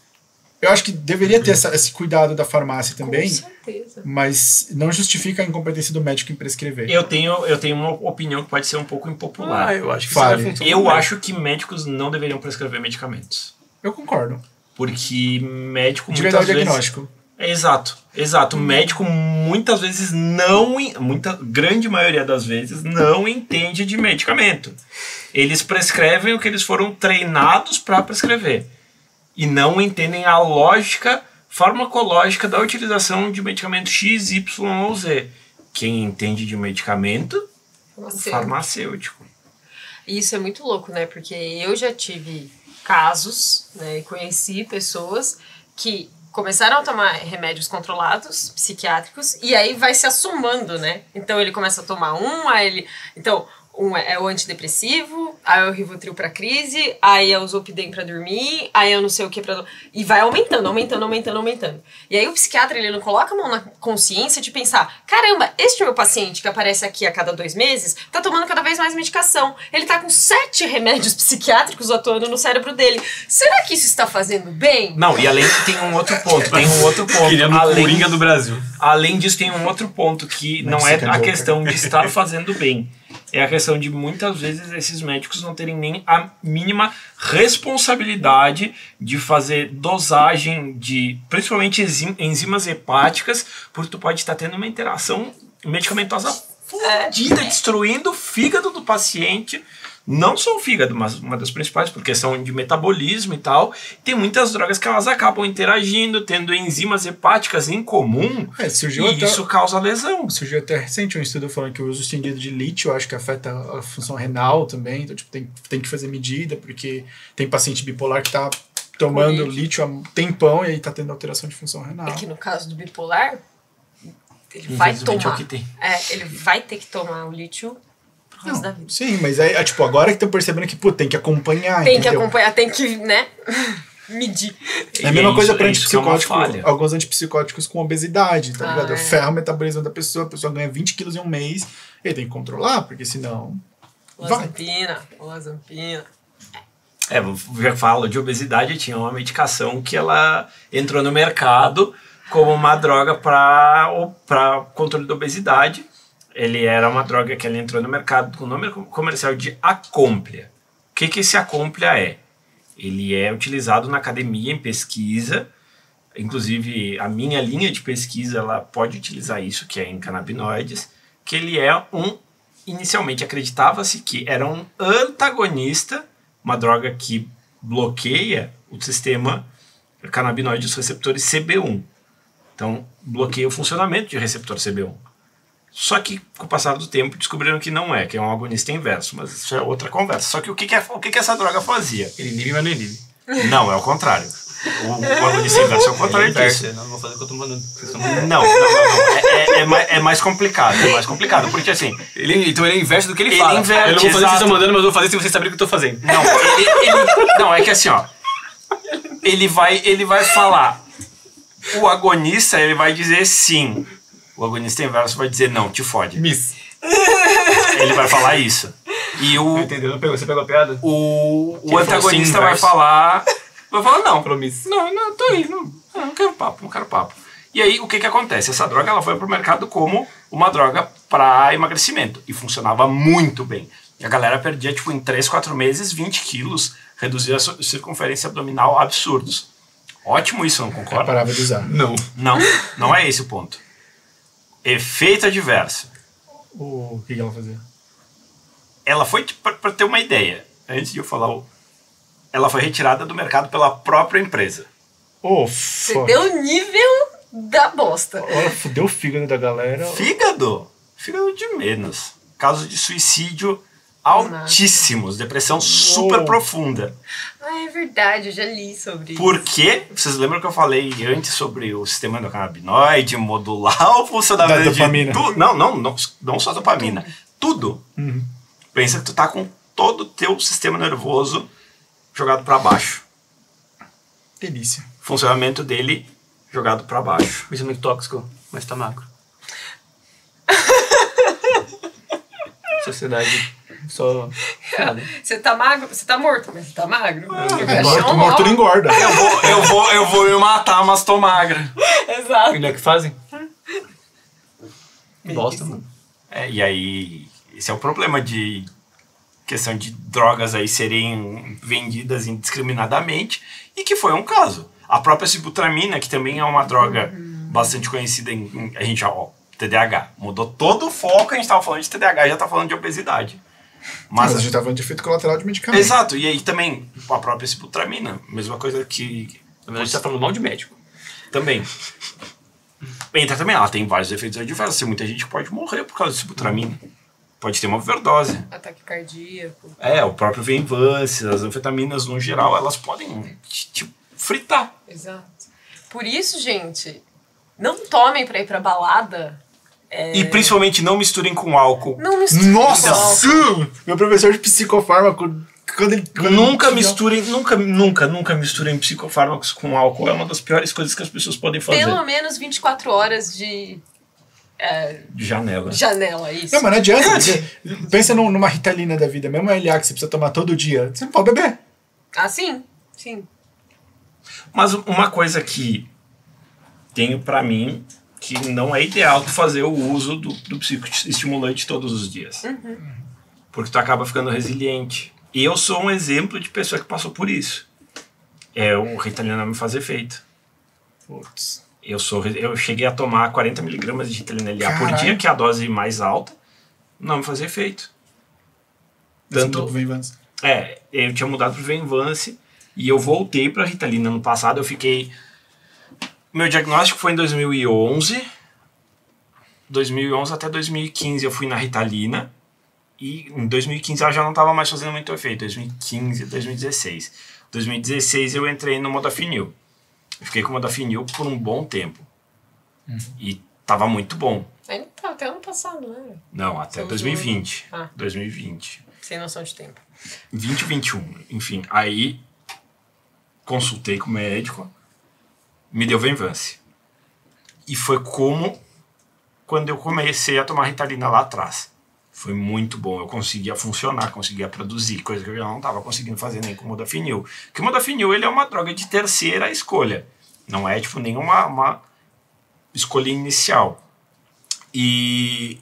eu acho que deveria ter esse cuidado da farmácia também. Com certeza. Mas não justifica a incompetência do médico em prescrever. Eu tenho uma opinião que pode ser um pouco impopular. Eu acho que isso vai funcionar. Eu acho que médicos não deveriam prescrever medicamentos. Eu concordo. Porque médico de verdade diagnóstico. Exato. O médico muitas vezes grande maioria das vezes não entende de medicamento. Eles prescrevem o que eles foram treinados para prescrever. E não entendem a lógica farmacológica da utilização de medicamento X, Y ou Z. Quem entende de medicamento? Farmacêutico. Isso é muito louco, né? Porque eu já tive casos, né? E conheci pessoas que começaram a tomar remédios controlados, psiquiátricos, e aí vai se assomando, né? Então ele começa a tomar aí ele... Então, é o antidepressivo, aí é o Rivotril pra crise, aí é o Zolpidem pra dormir, aí é o não sei o que pra... E vai aumentando. E aí o psiquiatra, ele não coloca a mão na consciência de pensar, caramba, este meu paciente que aparece aqui a cada 2 meses, tá tomando cada vez mais medicação. Ele tá com 7 remédios psiquiátricos atuando no cérebro dele. Será que isso está fazendo bem? Não, e além que tem um outro ponto. Querendo Coringa do Brasil. Além disso, tem um outro ponto que não é a questão de estar fazendo bem. É a questão de muitas vezes esses médicos não terem nem a mínima responsabilidade de fazer dosagem de, principalmente enzimas hepáticas, porque tu pode estar tendo uma interação medicamentosa fodida, destruindo o fígado do paciente. Não só o fígado, mas uma das principais, por questão de metabolismo e tal. Tem muitas drogas que elas acabam interagindo, tendo enzimas hepáticas em comum, e isso causa lesão. Surgiu até recente um estudo falando que o uso estendido de lítio, acho que afeta a função renal também, então tipo, tem que fazer medida, porque tem paciente bipolar que tá tomando lítio há um tempão e aí tá tendo alteração de função renal. É que no caso do bipolar, ele vai tomar. Ele vai ter que tomar o lítio. Não, sim, mas é tipo, agora que estão percebendo que tem que acompanhar. Tem que acompanhar, tem que, né? Medir. É a mesma coisa para antipsicótico, alguns antipsicóticos com obesidade, tá ligado? Ferra o metabolismo da pessoa, a pessoa ganha 20 quilos em um mês, ele tem que controlar, porque senão. Olanzapina. Já falo de obesidade, tinha uma medicação que ela entrou no mercado como uma droga para controle da obesidade. Ele era uma droga que ela entrou no mercado com o nome comercial de Acomplia. O que esse Acomplia é? Ele é utilizado na academia em pesquisa, inclusive a minha linha de pesquisa ela pode utilizar isso, que é em canabinoides, que ele é inicialmente acreditava-se que era um antagonista, uma droga que bloqueia o sistema canabinoide dos receptores CB1. Então, bloqueia o funcionamento de receptor CB1. Só que, com o passar do tempo, descobriram que não é, que é um agonista inverso, mas isso é outra conversa. Só que o que essa droga fazia? Ele inibe, mas não inibe. Não, é o contrário. O agonista inverso é o contrário disso. Não vou fazer o que eu tô mandando. Não. É mais complicado. Porque assim. Então ele é inverso do que ele fala. Eu não vou fazer o que vocês estão mandando, mas eu vou fazer se vocês saberem o que eu tô fazendo. Não, é que assim, ó. Ele vai falar. O agonista, ele vai dizer sim. O agonista inverso vai dizer não, te fode. Miss. Ele vai falar isso. E entendeu? Você pegou a piada? O antagonista vai falar não. Falou miss. Não, tô aí. Não quero papo. E aí, o que acontece? Essa droga ela foi pro mercado como uma droga para emagrecimento. E funcionava muito bem. E a galera perdia, tipo, em 3, 4 meses, 20 quilos. Reduzia a circunferência abdominal absurdos. Ótimo isso, não concorda? Parava de usar. Não é esse o ponto. Efeito adverso. O que ela fazia? Ela foi, para ter uma ideia, antes de eu falar, ela foi retirada do mercado pela própria empresa. Você deu o nível da bosta. Olha, fudeu o fígado da galera. Fígado de menos. Casos de suicídio altíssimos, depressão super profunda. É verdade, eu já li sobre isso. Por quê? Vocês lembram que eu falei antes sobre o sistema endocannabinoide, modular o funcionamento da dopamina. Não só dopamina. Tudo. Uhum. Pensa que tu tá com todo o teu sistema nervoso jogado para baixo. Delícia. Funcionamento dele jogado para baixo. Isso é muito tóxico, mas tá magro. Sociedade só... Você tá magro, você tá morto, mas você tá magro. Morto não engorda. Eu vou me matar, mas tô magra. Exato. E não é que fazem? Bosta, mano. E aí, esse é o problema de questão de drogas aí serem vendidas indiscriminadamente, e que foi um caso. A própria sibutramina, que também é uma droga bastante conhecida a gente, TDAH. Mudou todo o foco, a gente tava falando de TDAH, já tá falando de obesidade. Mas a gente tá falando de efeito colateral de medicamento. Exato, e aí também a própria sibutramina, mesma coisa que... Na verdade, você tá falando mal de médico. Também. Também, ela tem vários efeitos adversos. Tem muita gente que pode morrer por causa de sibutramina. Pode ter uma overdose. Ataque cardíaco. O próprio Venvance, as anfetaminas no geral, elas podem te fritar. Exato. Por isso, gente, não tomem pra ir pra balada E principalmente não misturem com álcool. Não mistura. Nossa! Álcool. Meu professor de psicofármaco, quando Nunca misturem psicofármacos com álcool. É uma das piores coisas que as pessoas podem fazer. Pelo menos 24 horas de De janela. janela, isso. Não, mas não adianta. Pensa numa Ritalina da vida, mesmo a LA que você precisa tomar todo dia. Você não pode beber. Ah, sim. Sim. Mas uma coisa que tenho pra mim, que não é ideal tu fazer o uso do psicoestimulante todos os dias. Porque tu acaba ficando resiliente. E eu sou um exemplo de pessoa que passou por isso. O Ritalina não me faz efeito. Putz. Eu cheguei a tomar 40 mg de Ritalina LA por Caralho. dia, que é a dose mais alta, não me fazia efeito. Tanto pro Venvance. Eu tinha mudado pro Venvance e eu voltei pra Ritalina no passado. Eu fiquei... Meu diagnóstico foi em 2011. 2011 até 2015 eu fui na Ritalina. E em 2015 ela já não estava mais fazendo muito efeito. 2015, 2016. 2016 eu entrei no Modafinil. Eu fiquei com o Modafinil por um bom tempo. E tava muito bom. Ainda tá, até ano passado, né? Não, até São 2020. Ah. 2020. Sem noção de tempo. 20 e 21. Enfim, aí consultei com o médico, me deu Venvance. E foi como quando eu comecei a tomar Ritalina lá atrás. Foi muito bom, eu conseguia funcionar, conseguia produzir, coisa que eu já não estava conseguindo fazer nem com o Modafinil. Porque o Modafinil, ele é uma droga de terceira escolha. Não é, tipo, nenhuma uma escolha inicial. E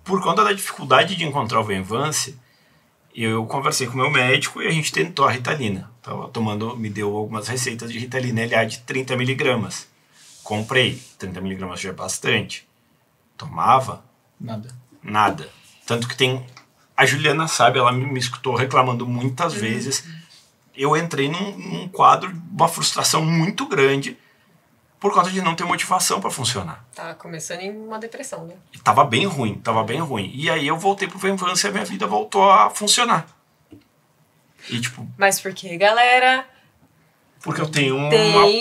por conta da dificuldade de encontrar o Venvance, eu conversei com o meu médico e a gente tentou a Ritalina. Tava tomando, me deu algumas receitas de Ritalina LA de 30 mg. Comprei, 30 mg já é bastante. Tomava? Nada. Tanto que tem... A Juliana sabe, ela me escutou reclamando muitas vezes. Eu entrei num quadro, uma frustração muito grande por conta de não ter motivação para funcionar. Tá começando em uma depressão, né? E tava bem ruim. E aí eu voltei pro Venvance e a minha vida voltou a funcionar. E tipo... Mas por quê, galera? Porque eu tenho uma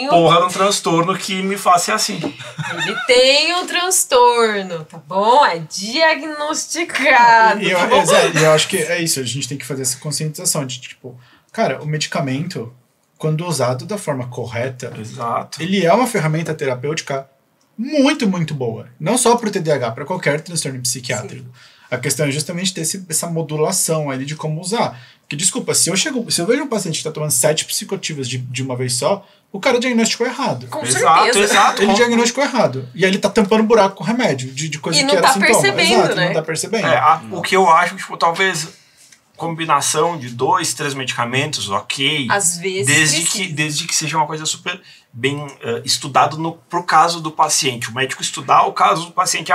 porra de um transtorno que me faz ser assim. Ele tem um transtorno, tá bom? É diagnosticado. E tá bom? eu acho que é isso, a gente tem que fazer essa conscientização de, tipo, cara, o medicamento, quando usado da forma correta, Exato. ele é uma ferramenta terapêutica muito, muito boa. Não só para o TDAH, para qualquer transtorno psiquiátrico. Sim. A questão é justamente ter essa modulação ali de como usar. Porque, desculpa, se eu vejo um paciente que está tomando 7 psicoativas de uma vez só, o cara diagnosticou errado. Com certeza. Exato. Ele diagnosticou errado. E aí ele tá tampando buraco com remédio, de coisa que era sintoma. Percebendo, né? Não tá percebendo. O que eu acho, tipo, talvez combinação de 2, 3 medicamentos, ok. Às vezes desde que seja uma coisa super bem estudado pro caso do paciente. O médico estudar o caso do paciente.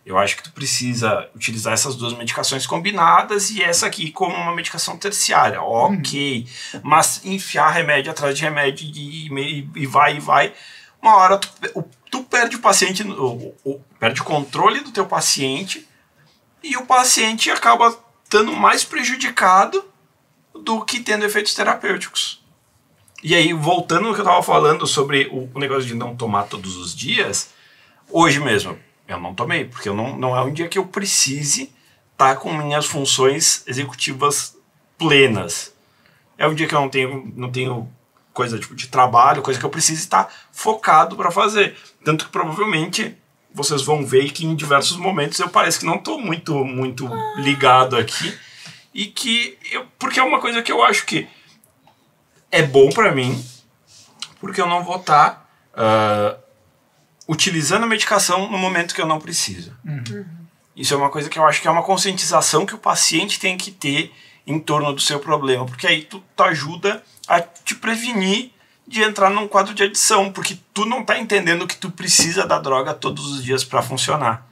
Eu acho que tu precisa utilizar essas 2 medicações combinadas e essa aqui como uma medicação terciária. Ok. Mas enfiar remédio atrás de remédio e vai. Uma hora tu perde o paciente, perde o controle do teu paciente e o paciente acaba estando mais prejudicado do que tendo efeitos terapêuticos. E aí, voltando no que eu estava falando sobre o negócio de não tomar todos os dias, hoje mesmo, eu não tomei, porque não é um dia que eu precise estar com minhas funções executivas plenas. É um dia que eu não tenho coisa tipo, de trabalho, coisa que eu preciso estar focado para fazer. Tanto que provavelmente vocês vão ver que em diversos momentos eu pareço que não estou muito ligado aqui. E que porque é uma coisa que eu acho que é bom para mim, porque eu não vou estar utilizando a medicação no momento que eu não preciso. Isso é uma coisa que eu acho que é uma conscientização que o paciente tem que ter em torno do seu problema, porque aí tu ajuda a te prevenir de entrar num quadro de adição, porque tu não tá entendendo que tu precisa da droga todos os dias para funcionar.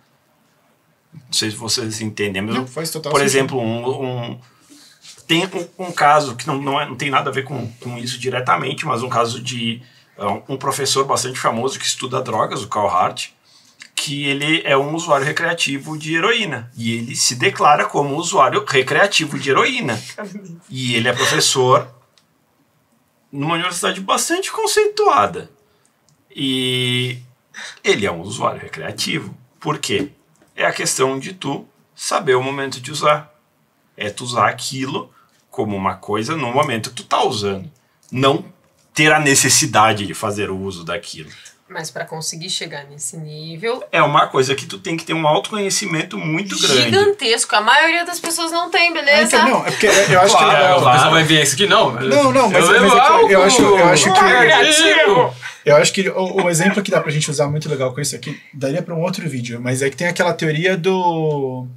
Não sei se vocês entendem, mas Não, faz total por sentido. exemplo, tem um caso que não tem nada a ver com isso diretamente, mas um caso de um professor bastante famoso que estuda drogas, o Carl Hart, que ele é um usuário recreativo de heroína. E ele se declara como usuário recreativo de heroína. E ele é professor numa universidade bastante conceituada. E ele é um usuário recreativo. Por quê? É a questão de tu saber o momento de usar. É tu usar aquilo como uma coisa no momento que tu tá usando. Não ter a necessidade de fazer o uso daquilo. Mas para conseguir chegar nesse nível... É uma coisa que tu tem que ter um autoconhecimento muito grande. Gigantesco. A maioria das pessoas não tem, beleza? Então, não, é porque eu acho Claro, que... o pessoal vai ver isso aqui, não. Não, mas eu acho que o exemplo que dá pra gente usar muito legal com isso aqui, daria pra um outro vídeo, mas é que tem aquela teoria do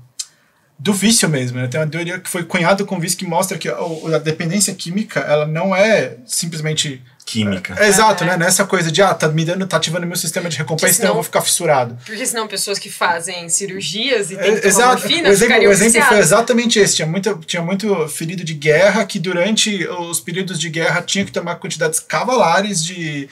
vício mesmo, né? Tem uma teoria que foi cunhada com vício que mostra que a dependência química, ela não é simplesmente... Química. Exato, né? Nessa coisa de, tá ativando meu sistema de recompensa, senão, então eu vou ficar fissurado. Porque senão pessoas que fazem cirurgias e tem que tomar Exato. morfina, O exemplo foi viciadas. exatamente esse. Tinha muito ferido de guerra que durante os períodos de guerra tinha que tomar quantidades cavalares de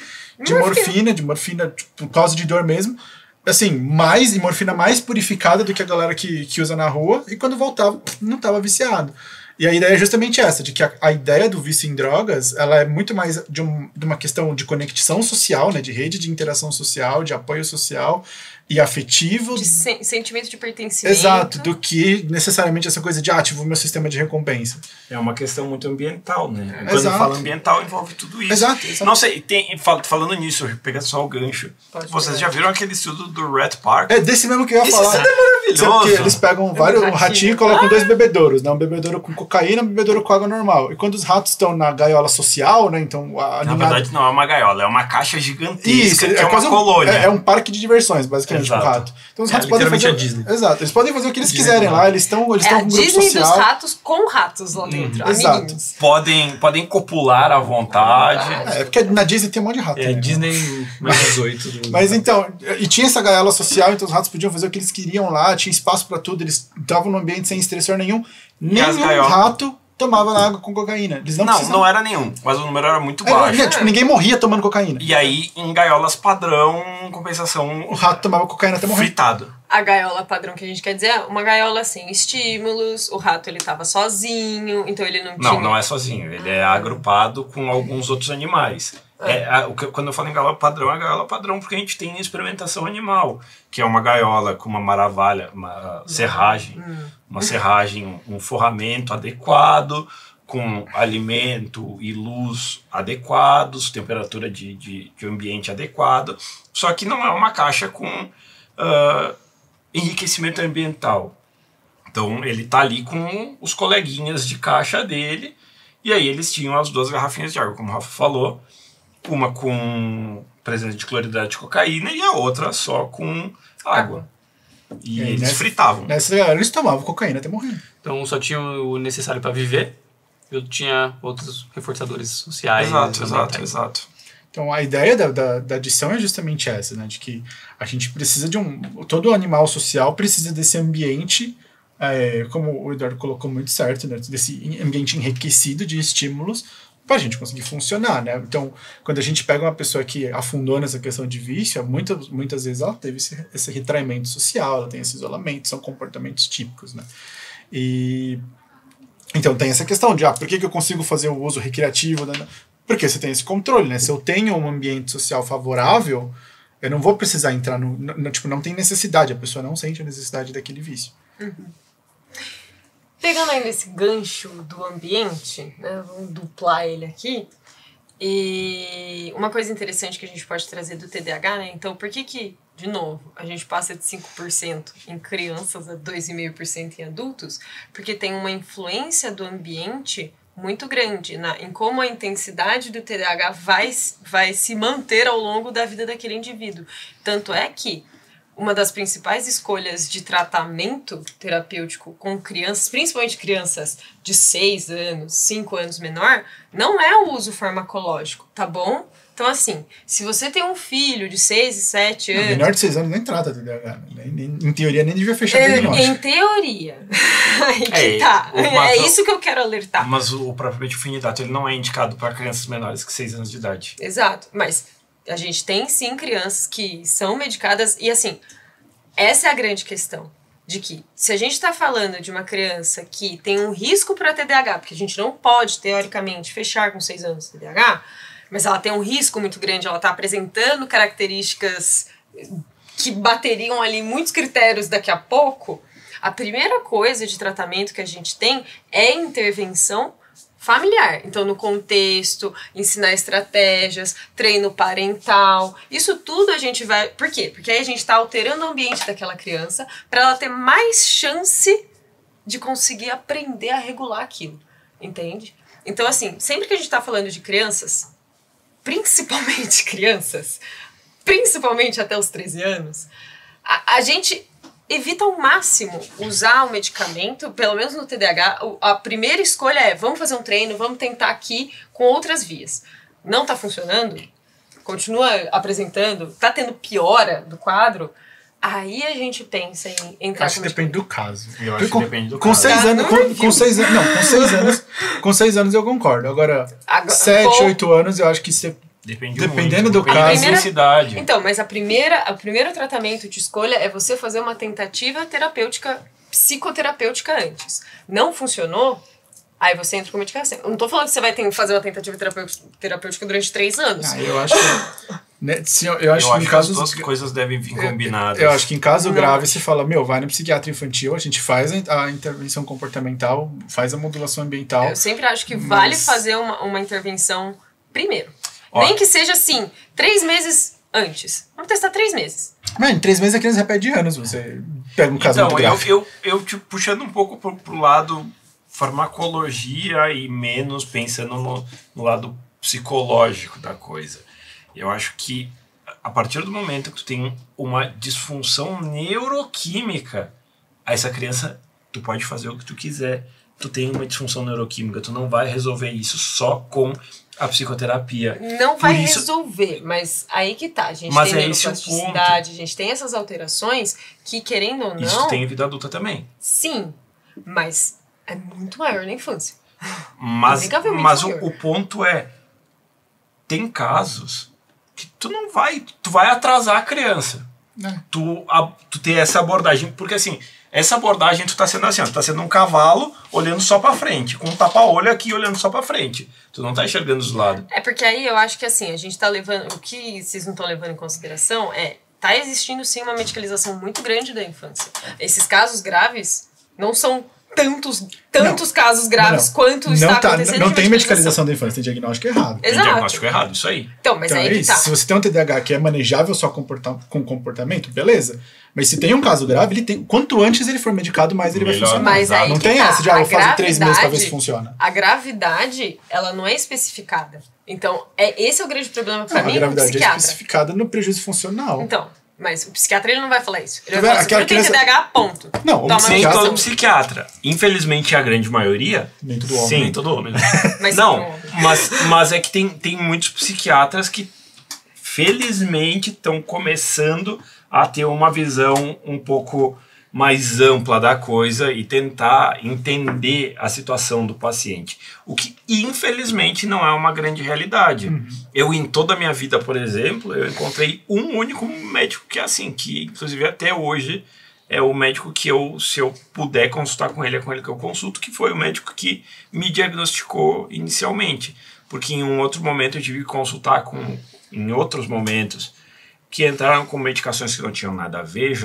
morfina por causa de dor mesmo. Assim, morfina mais purificada do que a galera que usa na rua, e quando voltava, não estava viciado. E a ideia é justamente essa, de que a ideia do vício em drogas, ela é muito mais de uma questão de conexão social, né, de rede de interação social, de apoio social e afetivo. De sentimento de pertencimento. Exato, do que necessariamente essa coisa de ativo o meu sistema de recompensa. É uma questão muito ambiental, né? Exato. Quando fala ambiental, envolve tudo isso. Exato. Não sei, falando nisso, pega só o gancho. Vocês já viram aquele estudo do Rat Park? É desse mesmo que eu ia falar. Isso é maravilhoso. Porque eles pegam um ratinho e colocam 2 bebedouros, né? Um bebedouro com cocaína e um bebedouro com água normal. E quando os ratos estão na gaiola social, né? Então, na verdade, não é uma gaiola, é uma caixa gigantesca, isso, que é uma colônia. É um parque de diversões, basicamente, Exato. o rato. Então os ratos podem fazer... a Disney. Exato, eles podem fazer o que eles quiserem lá, eles estão com um grupo Disney social. dos ratos com ratos lá dentro, Exato. amiguinhos. Podem copular à vontade. É porque na Disney tem um monte de rato. É, né? Disney mais 18. Mas então, e tinha essa gaiola social, então os ratos podiam fazer o que eles queriam lá, tinha espaço pra tudo, eles estavam num ambiente sem estressor nenhum. Nenhum rato tomava água com cocaína. Eles não era nenhum, mas o número era muito baixo. Tipo, ninguém morria tomando cocaína. E aí, em gaiolas padrão, compensação, O rato tomava cocaína até morrer. fritado. A gaiola padrão que a gente quer dizer é uma gaiola sem estímulos, o rato ele tava sozinho, então ele não tinha... Não é sozinho, ele é agrupado com alguns outros animais. Quando eu falo em gaiola padrão porque a gente tem experimentação animal, que é uma gaiola com uma maravilha, uma serragem, um forramento adequado, com alimento e luz adequados, temperatura de ambiente adequado, só que não é uma caixa com enriquecimento ambiental. Então ele tá ali com os coleguinhas de caixa dele, e aí eles tinham as 2 garrafinhas de água, como o Rafa falou, uma com presença de cloridade de cocaína e a outra só com água. E eles fritavam. Nessa galera eles tomavam cocaína até morrer. Então só tinha o necessário para viver, eu tinha outros reforçadores sociais. Exato. Então a ideia da adição é justamente essa, né? De que a gente precisa de todo animal social precisa desse ambiente, como o Eduardo colocou muito certo, né? Desse ambiente enriquecido de estímulos para a gente conseguir funcionar, né? Então, quando a gente pega uma pessoa que afundou nessa questão de vício, muitas vezes ela teve esse retraimento social, ela tem esse isolamento, são comportamentos típicos, né? E então tem essa questão de, por que eu consigo fazer o uso recreativo? Porque você tem esse controle, né? Se eu tenho um ambiente social favorável, eu não vou precisar entrar tipo, não tem necessidade, a pessoa não sente a necessidade daquele vício. Uhum. Pegando ainda esse gancho do ambiente, né, vamos duplar ele aqui, e uma coisa interessante que a gente pode trazer do TDAH, né, então por que, de novo, a gente passa de 5% em crianças a 2,5% em adultos? Porque tem uma influência do ambiente muito grande em como a intensidade do TDAH vai se manter ao longo da vida daquele indivíduo. Tanto é que uma das principais escolhas de tratamento terapêutico com crianças, principalmente crianças de 6 anos, 5 anos menor, não é o uso farmacológico, tá bom? Então, assim, se você tem um filho de 6 e 7 anos... Menor de 6 anos nem trata TDAH. Em teoria, nem devia fechar diagnóstico. Em teoria. Aí que tá. É isso que eu quero alertar. Mas o propriamente finidato, ele não é indicado para crianças menores que 6 anos de idade. Exato, mas a gente tem sim crianças que são medicadas e assim, essa é a grande questão, de que se a gente está falando de uma criança que tem um risco para TDAH, porque a gente não pode, teoricamente, fechar com 6 anos de TDAH, mas ela tem um risco muito grande, ela está apresentando características que bateriam ali muitos critérios daqui a pouco, a primeira coisa de tratamento que a gente tem é intervenção familiar. Então, no contexto, ensinar estratégias, treino parental, isso tudo a gente vai... Por quê? Porque aí a gente está alterando o ambiente daquela criança para ela ter mais chance de conseguir aprender a regular aquilo, entende? Então, assim, sempre que a gente está falando de crianças, principalmente crianças, principalmente até os 13 anos, a gente evita ao máximo usar o medicamento, pelo menos no TDAH, a primeira escolha é, vamos fazer um treino, vamos tentar aqui com outras vias. Não está funcionando? Continua apresentando? Está tendo piora do quadro? Aí a gente pensa em entrar Acho que depende do caso. Eu acho que depende do Com caso. 6 anos, com 6 anos eu concordo. Agora 7, 8 anos eu acho que você... Dependendo do caso. Necessidade. Então, mas o primeiro tratamento de escolha é você fazer uma tentativa terapêutica, psicoterapêutica antes. Não funcionou, aí você entra com medicação. Eu não tô falando que você vai fazer uma tentativa terapêutica durante 3 anos. Eu acho que... Né, eu acho que em as casos... duas coisas devem vir combinadas. Eu acho que em caso grave você fala, vai no psiquiatra infantil, a gente faz a intervenção comportamental, faz a modulação ambiental. Eu sempre acho que vale fazer uma intervenção primeiro. Nem que seja assim, 3 meses antes. Vamos testar 3 meses. Em 3 meses a criança repete de anos, você pega um caso muito grave. Eu puxando um pouco pro lado farmacologia e menos pensando no lado psicológico da coisa. Eu acho que a partir do momento que tu tem uma disfunção neuroquímica, essa criança, tu pode fazer o que tu quiser. Tu tem uma disfunção neuroquímica, tu não vai resolver isso só com a psicoterapia. Não vai resolver, mas aí que tá. A gente tem neuroplasticidade, a gente tem essas alterações que, querendo ou não... Isso tem em vida adulta também. Sim, mas é muito maior na infância. Mas o ponto é, tem casos que tu não vai... Tu vai atrasar a criança. Tu ter essa abordagem, porque assim... Essa abordagem tu tá sendo assim, tu tá sendo um cavalo olhando só pra frente, com um tapa-olho aqui olhando só pra frente. Tu não tá enxergando os lados. É porque aí eu acho que assim, a gente tá levando... O que vocês não estão levando em consideração é... Tá existindo sim uma medicalização muito grande da infância. Esses casos graves não são tantos casos graves quanto está acontecendo. Não tem medicalização da infância, tem diagnóstico errado. Exato. Tem diagnóstico errado, isso aí. Então, mas aí que tá. Se você tem um TDAH que é manejável só com comportamento, beleza. Mas se tem um caso grave, ele tem, quanto antes ele for medicado, mais ele vai funcionar. Mas aí não tem essa de eu faço 3 meses pra ver se funciona. A gravidade, ela não é especificada. Então, esse é o grande problema pra mim. A gravidade é especificada no prejuízo funcional. Então, mas o psiquiatra ele não vai falar isso. Ele vai falar assim, tem TDAH, ponto. Não, nem todo psiquiatra. Infelizmente, a grande maioria... Nem todo homem. Sim, todo homem. Mas é que tem muitos psiquiatras que, felizmente, estão começando a ter uma visão um pouco mais ampla da coisa e tentar entender a situação do paciente. O que, infelizmente, não é uma grande realidade. Eu, em toda a minha vida, por exemplo, eu encontrei um único médico que é assim, que, inclusive, até hoje, é o médico que se eu puder consultar com ele, é com ele que eu consulto, que foi o médico que me diagnosticou inicialmente. Porque em um outro momento eu tive que consultar em outros momentos, que entraram com medicações que não tinham nada a ver,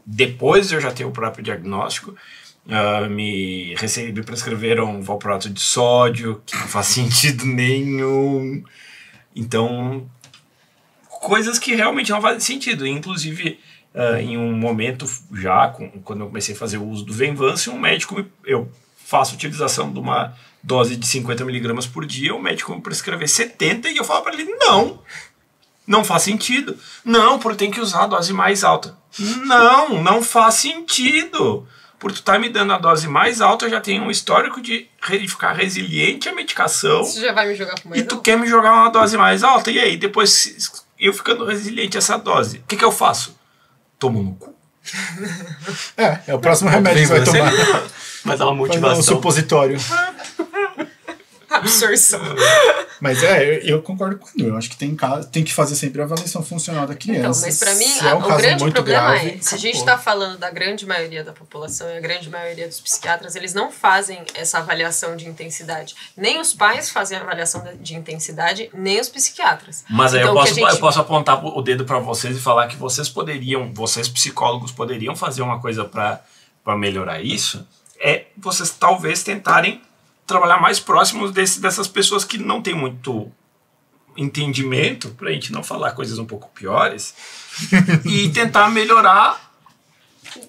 depois eu já ter o próprio diagnóstico, me prescreveram valproato de sódio, que não faz sentido nenhum. Então, coisas que realmente não fazem sentido. Inclusive, em um momento já, quando eu comecei a fazer o uso do Venvance, eu faço utilização de uma dose de 50 mg por dia, o médico me prescrever 70 e eu falo para ele, não faz sentido. Não, porque tem que usar a dose mais alta. Não faz sentido. Por tu tá me dando a dose mais alta, eu já tenho um histórico de ficar resiliente à medicação. Você já vai me jogar com mais alta? E tu quer me jogar uma dose mais alta? E aí, depois, eu ficando resiliente a essa dose, o que eu faço? Tomo no cu. É o próximo remédio que você vai tomar. Mas é uma motivação. Um supositório. Absorção. Mas eu concordo com o Edu. Eu acho que tem que fazer sempre a avaliação funcional da criança. Então, mas pra mim, se é um o caso grande muito problema grave, se a gente acabou. está falando da grande maioria da população e a grande maioria dos psiquiatras, eles não fazem essa avaliação de intensidade. Nem os pais fazem a avaliação de intensidade, nem os psiquiatras. Mas aí Então, eu posso apontar o dedo para vocês e falar que vocês psicólogos poderiam fazer uma coisa para melhorar isso, vocês talvez tentarem trabalhar mais próximos dessas pessoas que não têm muito entendimento, pra gente não falar coisas um pouco piores, e tentar melhorar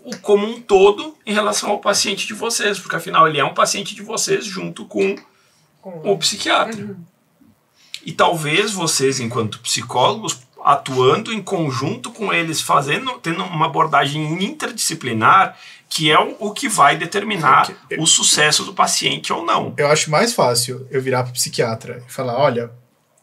o como um todo em relação ao paciente de vocês, porque afinal ele é um paciente de vocês junto com o psiquiatra. E talvez vocês, enquanto psicólogos, atuando em conjunto com eles, tendo uma abordagem interdisciplinar, que é o que vai determinar o sucesso do paciente ou não. Eu acho mais fácil eu virar pro psiquiatra e falar, olha,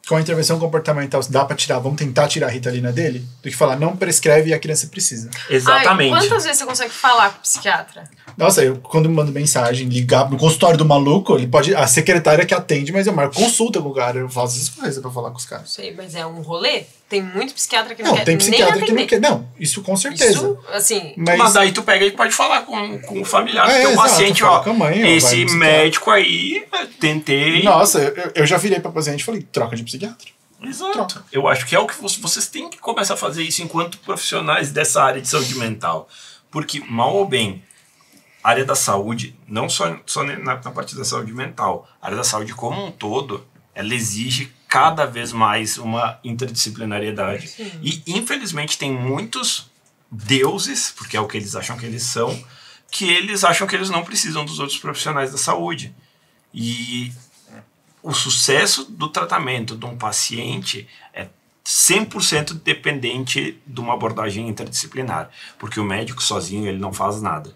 com a intervenção comportamental dá pra tirar, vamos tentar tirar a Ritalina dele, do que falar, não prescreve e a criança precisa. Exatamente. Ai, quantas vezes você consegue falar com o psiquiatra? Nossa, quando me mando mensagem, ligar no consultório do maluco, a secretária que atende, mas eu marco consulta com o cara, eu faço essas coisas pra falar com os caras. Sei, mas é um rolê? Tem muito psiquiatra que não, Não, quer tem psiquiatra nem que não quer. Não, isso com certeza. Isso, assim... Mas daí tu pega e pode falar com o familiar do teu exato, paciente, fala ó, com a mãe, esse médico aí, tentei... Nossa, eu já virei pra paciente e falei, troca de psiquiatra. Exato. Troca. Eu acho que é o que vocês têm que começar a fazer isso enquanto profissionais dessa área de saúde mental. Porque, mal ou bem, a área da saúde, não só na parte da saúde mental, a área da saúde como um todo, ela exige cada vez mais uma interdisciplinariedade. Sim. E, infelizmente, tem muitos deuses, porque é o que eles acham que eles são, que eles acham que eles não precisam dos outros profissionais da saúde. E o sucesso do tratamento de um paciente é 100% dependente de uma abordagem interdisciplinar, porque o médico sozinho ele não faz nada.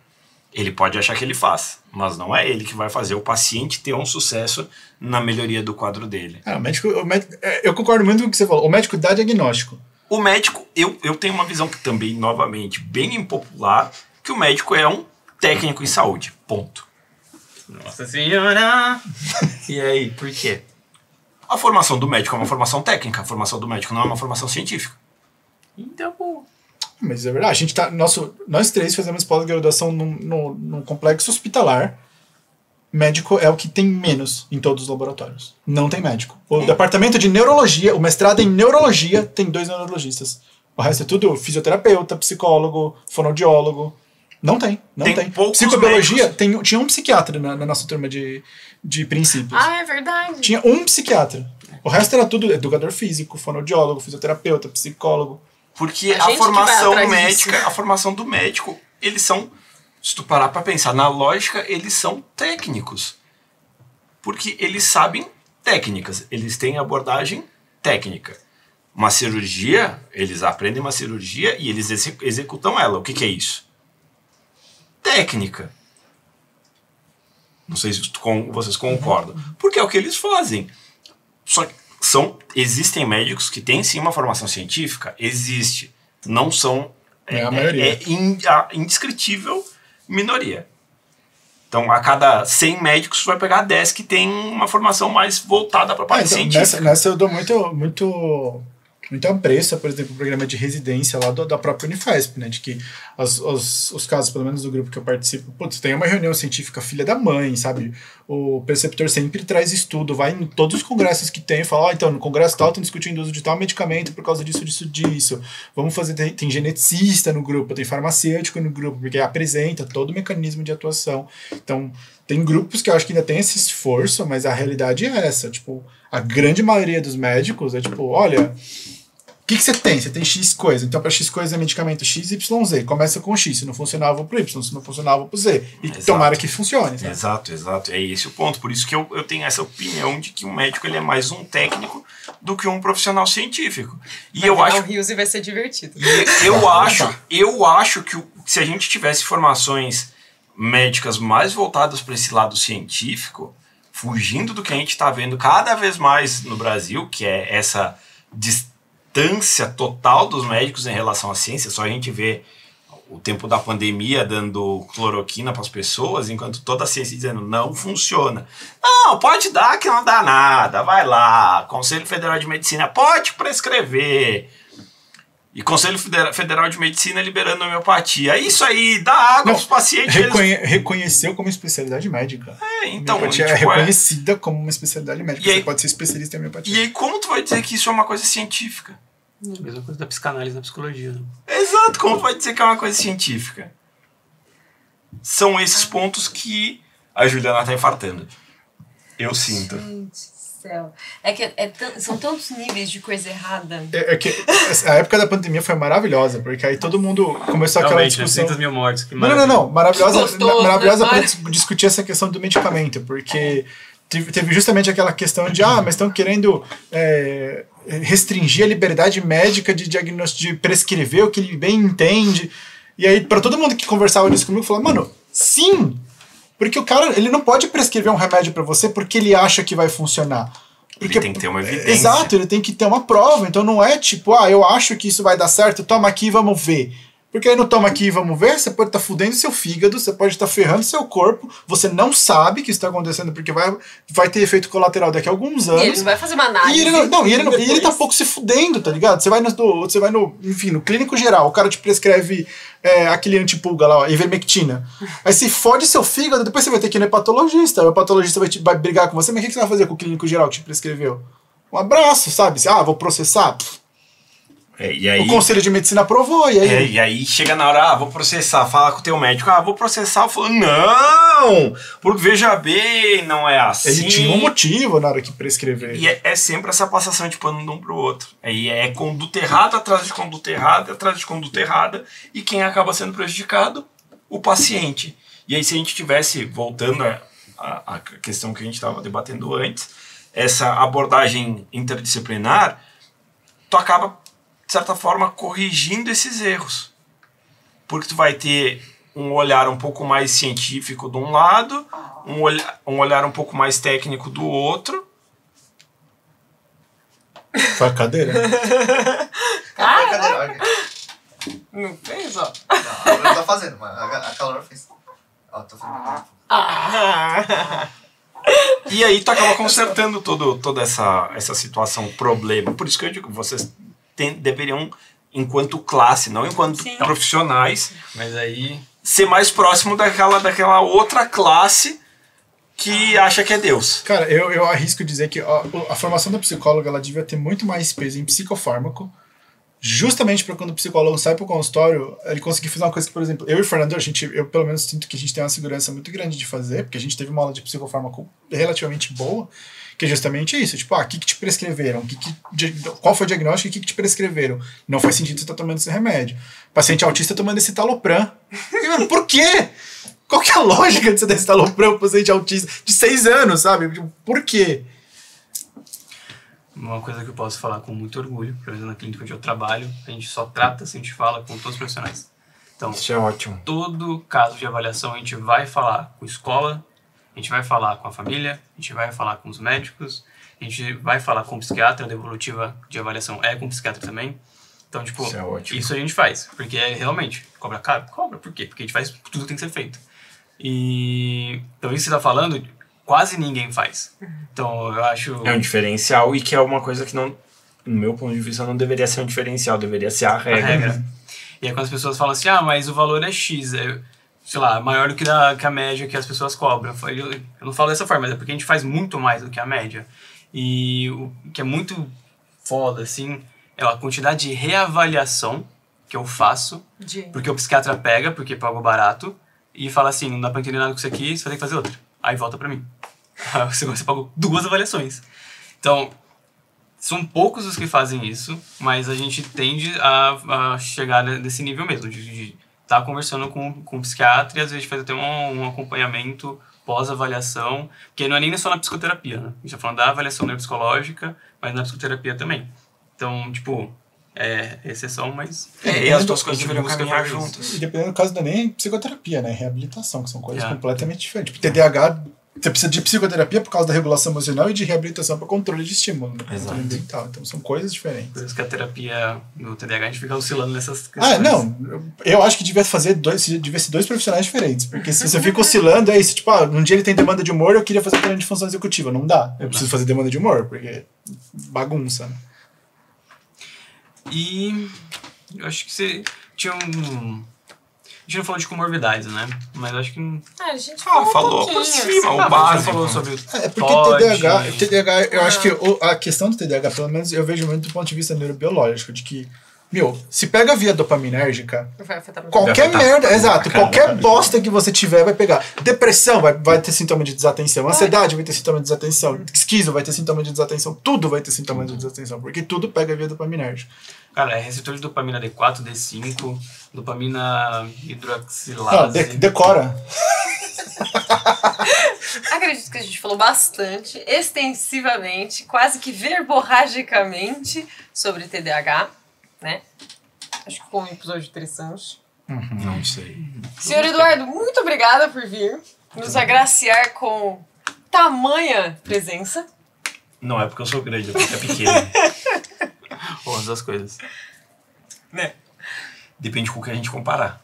Ele pode achar que ele faz, mas não é ele que vai fazer o paciente ter um sucesso na melhoria do quadro dele. O médico, eu concordo muito com o que você falou. O médico dá diagnóstico. O médico, eu tenho uma visão que também, novamente, bem impopular, que o médico é um técnico em saúde, ponto. Nossa senhora! E aí, por quê? A formação do médico é uma formação técnica, a formação do médico não é uma formação científica. Então, pô. Mas é verdade, a gente nós três fazemos pós-graduação num complexo hospitalar. Médico é o que tem menos em todos os laboratórios. Não tem médico. O departamento de neurologia, o mestrado em neurologia, tem 2 neurologistas. O resto é tudo fisioterapeuta, psicólogo, fonoaudiólogo. Não tem. Poucos Psicobiologia, tinha um psiquiatra na nossa turma de princípios. Ah, é verdade. Tinha um psiquiatra. O resto era tudo educador físico, fonoaudiólogo, fisioterapeuta, psicólogo. Porque A a gente formação que vai atrás médica, disso. a formação do médico, eles são, se tu parar pra pensar na lógica, eles são técnicos. Porque eles sabem técnicas, eles têm abordagem técnica. Uma cirurgia, eles aprendem uma cirurgia e eles executam ela. O que é isso? Técnica. Não sei se vocês concordam. Porque é o que eles fazem. Só que existem médicos que têm sim uma formação científica? Existe. Não são... A maioria. A indescritível minoria. Então, a cada 100 médicos, vai pegar 10 que tem uma formação mais voltada para a parte científica. Nessa eu dou muito apreço, por exemplo, o programa de residência lá da própria Unifesp, né? De que os casos, pelo menos do grupo que eu participo, putz, tem uma reunião científica filha da mãe, sabe? O preceptor sempre traz estudo, vai em todos os congressos que tem, fala, então, no congresso tal, estão discutindo o uso de tal medicamento por causa disso. Vamos fazer, tem geneticista no grupo, tem farmacêutico no grupo, porque apresenta todo o mecanismo de atuação. Então, tem grupos que eu acho que ainda tem esse esforço, mas a realidade é essa, tipo, a grande maioria dos médicos é tipo, olha, o que você tem? Você tem X coisa. Então, para X coisa é medicamento XYZ. Começa com X. Se não funcionar, eu vou pro Y. Se não funcionar, eu vou pro Z. E Exato. tomara que funcione. Sabe? Exato. É esse o ponto. Por isso que eu tenho essa opinião de que o médico ele é mais um técnico do que um profissional científico. E eu acho... O Rios vai ser divertido. Eu acho que se a gente tivesse formações médicas mais voltadas para esse lado científico, fugindo do que a gente está vendo cada vez mais no Brasil, que é essa distância total dos médicos em relação à ciência, só a gente vê o tempo da pandemia dando cloroquina para as pessoas, enquanto toda a ciência dizendo não funciona. Não, pode dar que não dá nada, vai lá. Conselho Federal de Medicina pode prescrever. E Conselho Federal de Medicina liberando homeopatia. É isso aí, dá água aos pacientes. Reconheceu como especialidade médica. Então, homeopatia é reconhecida como uma especialidade médica. Você pode ser especialista em homeopatia. E aí, como tu vai dizer que isso é uma coisa científica? A mesma coisa da psicanálise na psicologia. Né? Exato, como tu vai dizer que é uma coisa científica? São esses pontos que a Juliana tá infartando. Eu sinto. Gente do céu. São tantos níveis de coisa errada. É que a época da pandemia foi maravilhosa, porque aí todo mundo começou aquela discussão. 600 mil mortes. Que não. Maravilhosa, gostoso, maravilhosa né? para discutir essa questão do medicamento, porque teve justamente aquela questão de mas estão querendo restringir a liberdade médica de diagnóstico, de prescrever o que ele bem entende. E aí, para todo mundo que conversava disso comigo, falava, mano, sim! Porque o cara, ele não pode prescrever um remédio para você porque ele acha que vai funcionar. Porque, ele tem que ter uma evidência. Exato, ele tem que ter uma prova. Então não é tipo, eu acho que isso vai dar certo, toma aqui e vamos ver. Porque aí no toma aqui e vamos ver, você pode estar fudendo seu fígado, você pode estar ferrando seu corpo, você não sabe que isso está acontecendo porque vai ter efeito colateral daqui a alguns anos. E ele não vai fazer uma análise. E ele tá pouco se fudendo, tá ligado? Você vai no clínico geral, o cara te prescreve aquele antipulga lá, ivermectina. Aí se fode seu fígado, depois você vai ter que ir no hepatologista. O hepatologista vai brigar com você, mas o que você vai fazer com o clínico geral que te prescreveu? Um abraço, sabe? Vou processar. E aí, o Conselho de Medicina aprovou, e aí? E aí chega na hora, vou processar, fala com o teu médico, vou processar, eu falo, não, porque veja bem, não é assim. Ele tinha um motivo na hora que prescreveu. E é sempre essa passação de pano de um pro outro. Aí é conduta errada atrás de conduta errada, atrás de conduta errada, e quem acaba sendo prejudicado? O paciente. E aí se a gente tivesse, voltando à questão que a gente estava debatendo antes, essa abordagem interdisciplinar, tu acaba de certa forma, corrigindo esses erros. Porque tu vai ter um olhar um pouco mais científico de um lado, um olhar um pouco mais técnico do outro. Foi a cadeira? Foi a cadeira, olha. Não fez, ó. Não, eu não tô fazendo, mas a Calor fez. Ó, tô fazendo. E aí tu acaba consertando toda essa situação, problema. Por isso que eu digo, vocês deveriam, enquanto classe, não enquanto profissionais, mas aí ser mais próximo daquela outra classe que acha que é Deus. Cara, eu arrisco dizer que a formação da psicóloga ela devia ter muito mais peso em psicofármaco, justamente para quando o psicólogo sai pro consultório, ele conseguir fazer uma coisa que, por exemplo, eu e o Fernando, eu pelo menos sinto que a gente tem uma segurança muito grande de fazer, porque a gente teve uma aula de psicofármaco relativamente boa, que é justamente isso, tipo, o que te prescreveram? Qual foi o diagnóstico e o que te prescreveram? Não faz sentido você estar tomando esse remédio. Paciente autista tomando esse Talopram. Mano, por quê? Qual que é a lógica de você dar esse Talopram pro paciente autista de 6 anos, sabe? Por quê? Uma coisa que eu posso falar com muito orgulho, pelo menos na clínica onde eu trabalho, a gente só trata, assim, a gente fala com todos os profissionais. Então, isso é ótimo. Todo caso de avaliação a gente vai falar com a escola, a gente vai falar com a família, a gente vai falar com os médicos, a gente vai falar com o psiquiatra, a devolutiva de avaliação é com o psiquiatra também. Então, tipo, isso a gente faz, porque realmente, cobra caro? Cobra, por quê? Porque a gente faz tudo que tem que ser feito. E, então, isso que você tá falando, quase ninguém faz. Então, eu acho... É um diferencial e que é uma coisa que não, no meu ponto de vista, não deveria ser um diferencial, deveria ser a regra. E aí quando as pessoas falam assim, mas o valor é X, sei lá, maior do que a média que as pessoas cobram. Eu não falo dessa forma, mas é porque a gente faz muito mais do que a média. E o que é muito foda, assim, é a quantidade de reavaliação que eu faço, porque o psiquiatra pega, porque pagou barato, e fala assim, não dá pra entender nada com isso aqui, você vai ter que fazer outra. Aí volta pra mim. Você pagou 2 avaliações. Então, são poucos os que fazem isso, mas a gente tende a chegar nesse nível mesmo, de estar conversando com o psiquiatra e às vezes faz até um acompanhamento pós-avaliação, que não é nem só na psicoterapia, né? A gente está falando da avaliação neuropsicológica, mas na psicoterapia também. Então, tipo, é exceção, mas... E as duas coisas deveriam caminhar juntas. E dependendo do caso, não é nem psicoterapia, né? Reabilitação, que são coisas completamente diferentes. Tipo, TDAH Você precisa de psicoterapia por causa da regulação emocional e de reabilitação para controle de estímulo, né? Exato. Controle ambiental. Então são coisas diferentes. Por isso que a terapia do TDAH a gente fica oscilando nessas questões. Ah, não. Eu acho que devia ser dois profissionais diferentes. Porque se você fica oscilando, é isso. Tipo, um dia ele tem demanda de humor, eu queria fazer treino de função executiva. Não dá. Eu preciso fazer demanda de humor, porque bagunça, né? E eu acho que você tinha um... A gente não falou de comorbidades, né? Mas acho que... A gente falou falou um pouquinho, por cima, assim. o básico. falou sobre o É porque TOD. TDAH, eu acho que a questão do TDAH, pelo menos eu vejo muito do ponto de vista neurobiológico, de que, se pega a via dopaminérgica, Vai afetar muito. qualquer afetar. merda, exato, Caramba. qualquer bosta que você tiver vai pegar. Depressão vai ter sintoma de desatenção, ansiedade vai ter sintoma de desatenção, esquizo vai ter sintoma de desatenção, tudo vai ter sintoma de desatenção, porque tudo pega a via dopaminérgica. Cara, é receptor de dopamina D4, D5, dopamina hidroxilase. Decora. Acredito que a gente falou bastante, extensivamente, quase que verborragicamente sobre TDAH, né? Acho que foi um episódio interessante. Não sei. Senhor Eduardo, muito obrigada por vir nos agraciar com tamanha presença. Não é porque eu sou grande, é porque é pequeno. Ou as duas coisas. Né? Depende com o que a gente comparar.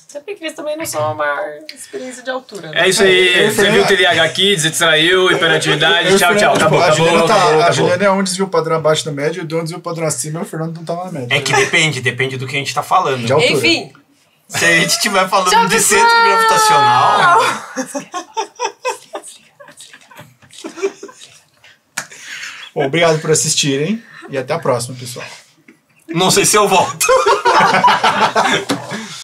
Até porque eles também não são a maior experiência de altura, né? É isso aí. Você viu o TDAH aqui, distraiu, hiperatividade. Tchau, tchau. Acabou, A acabou, Juliana, acabou. a Juliana é um desvio padrão abaixo da média e o Dom desvio padrão acima e o Fernando não tá na média. É que depende do que a gente tá falando. De altura. Enfim, Se a gente estiver falando Tchau, de pessoal! centro gravitacional, Bom, obrigado por assistirem e até a próxima, pessoal. não sei se eu volto.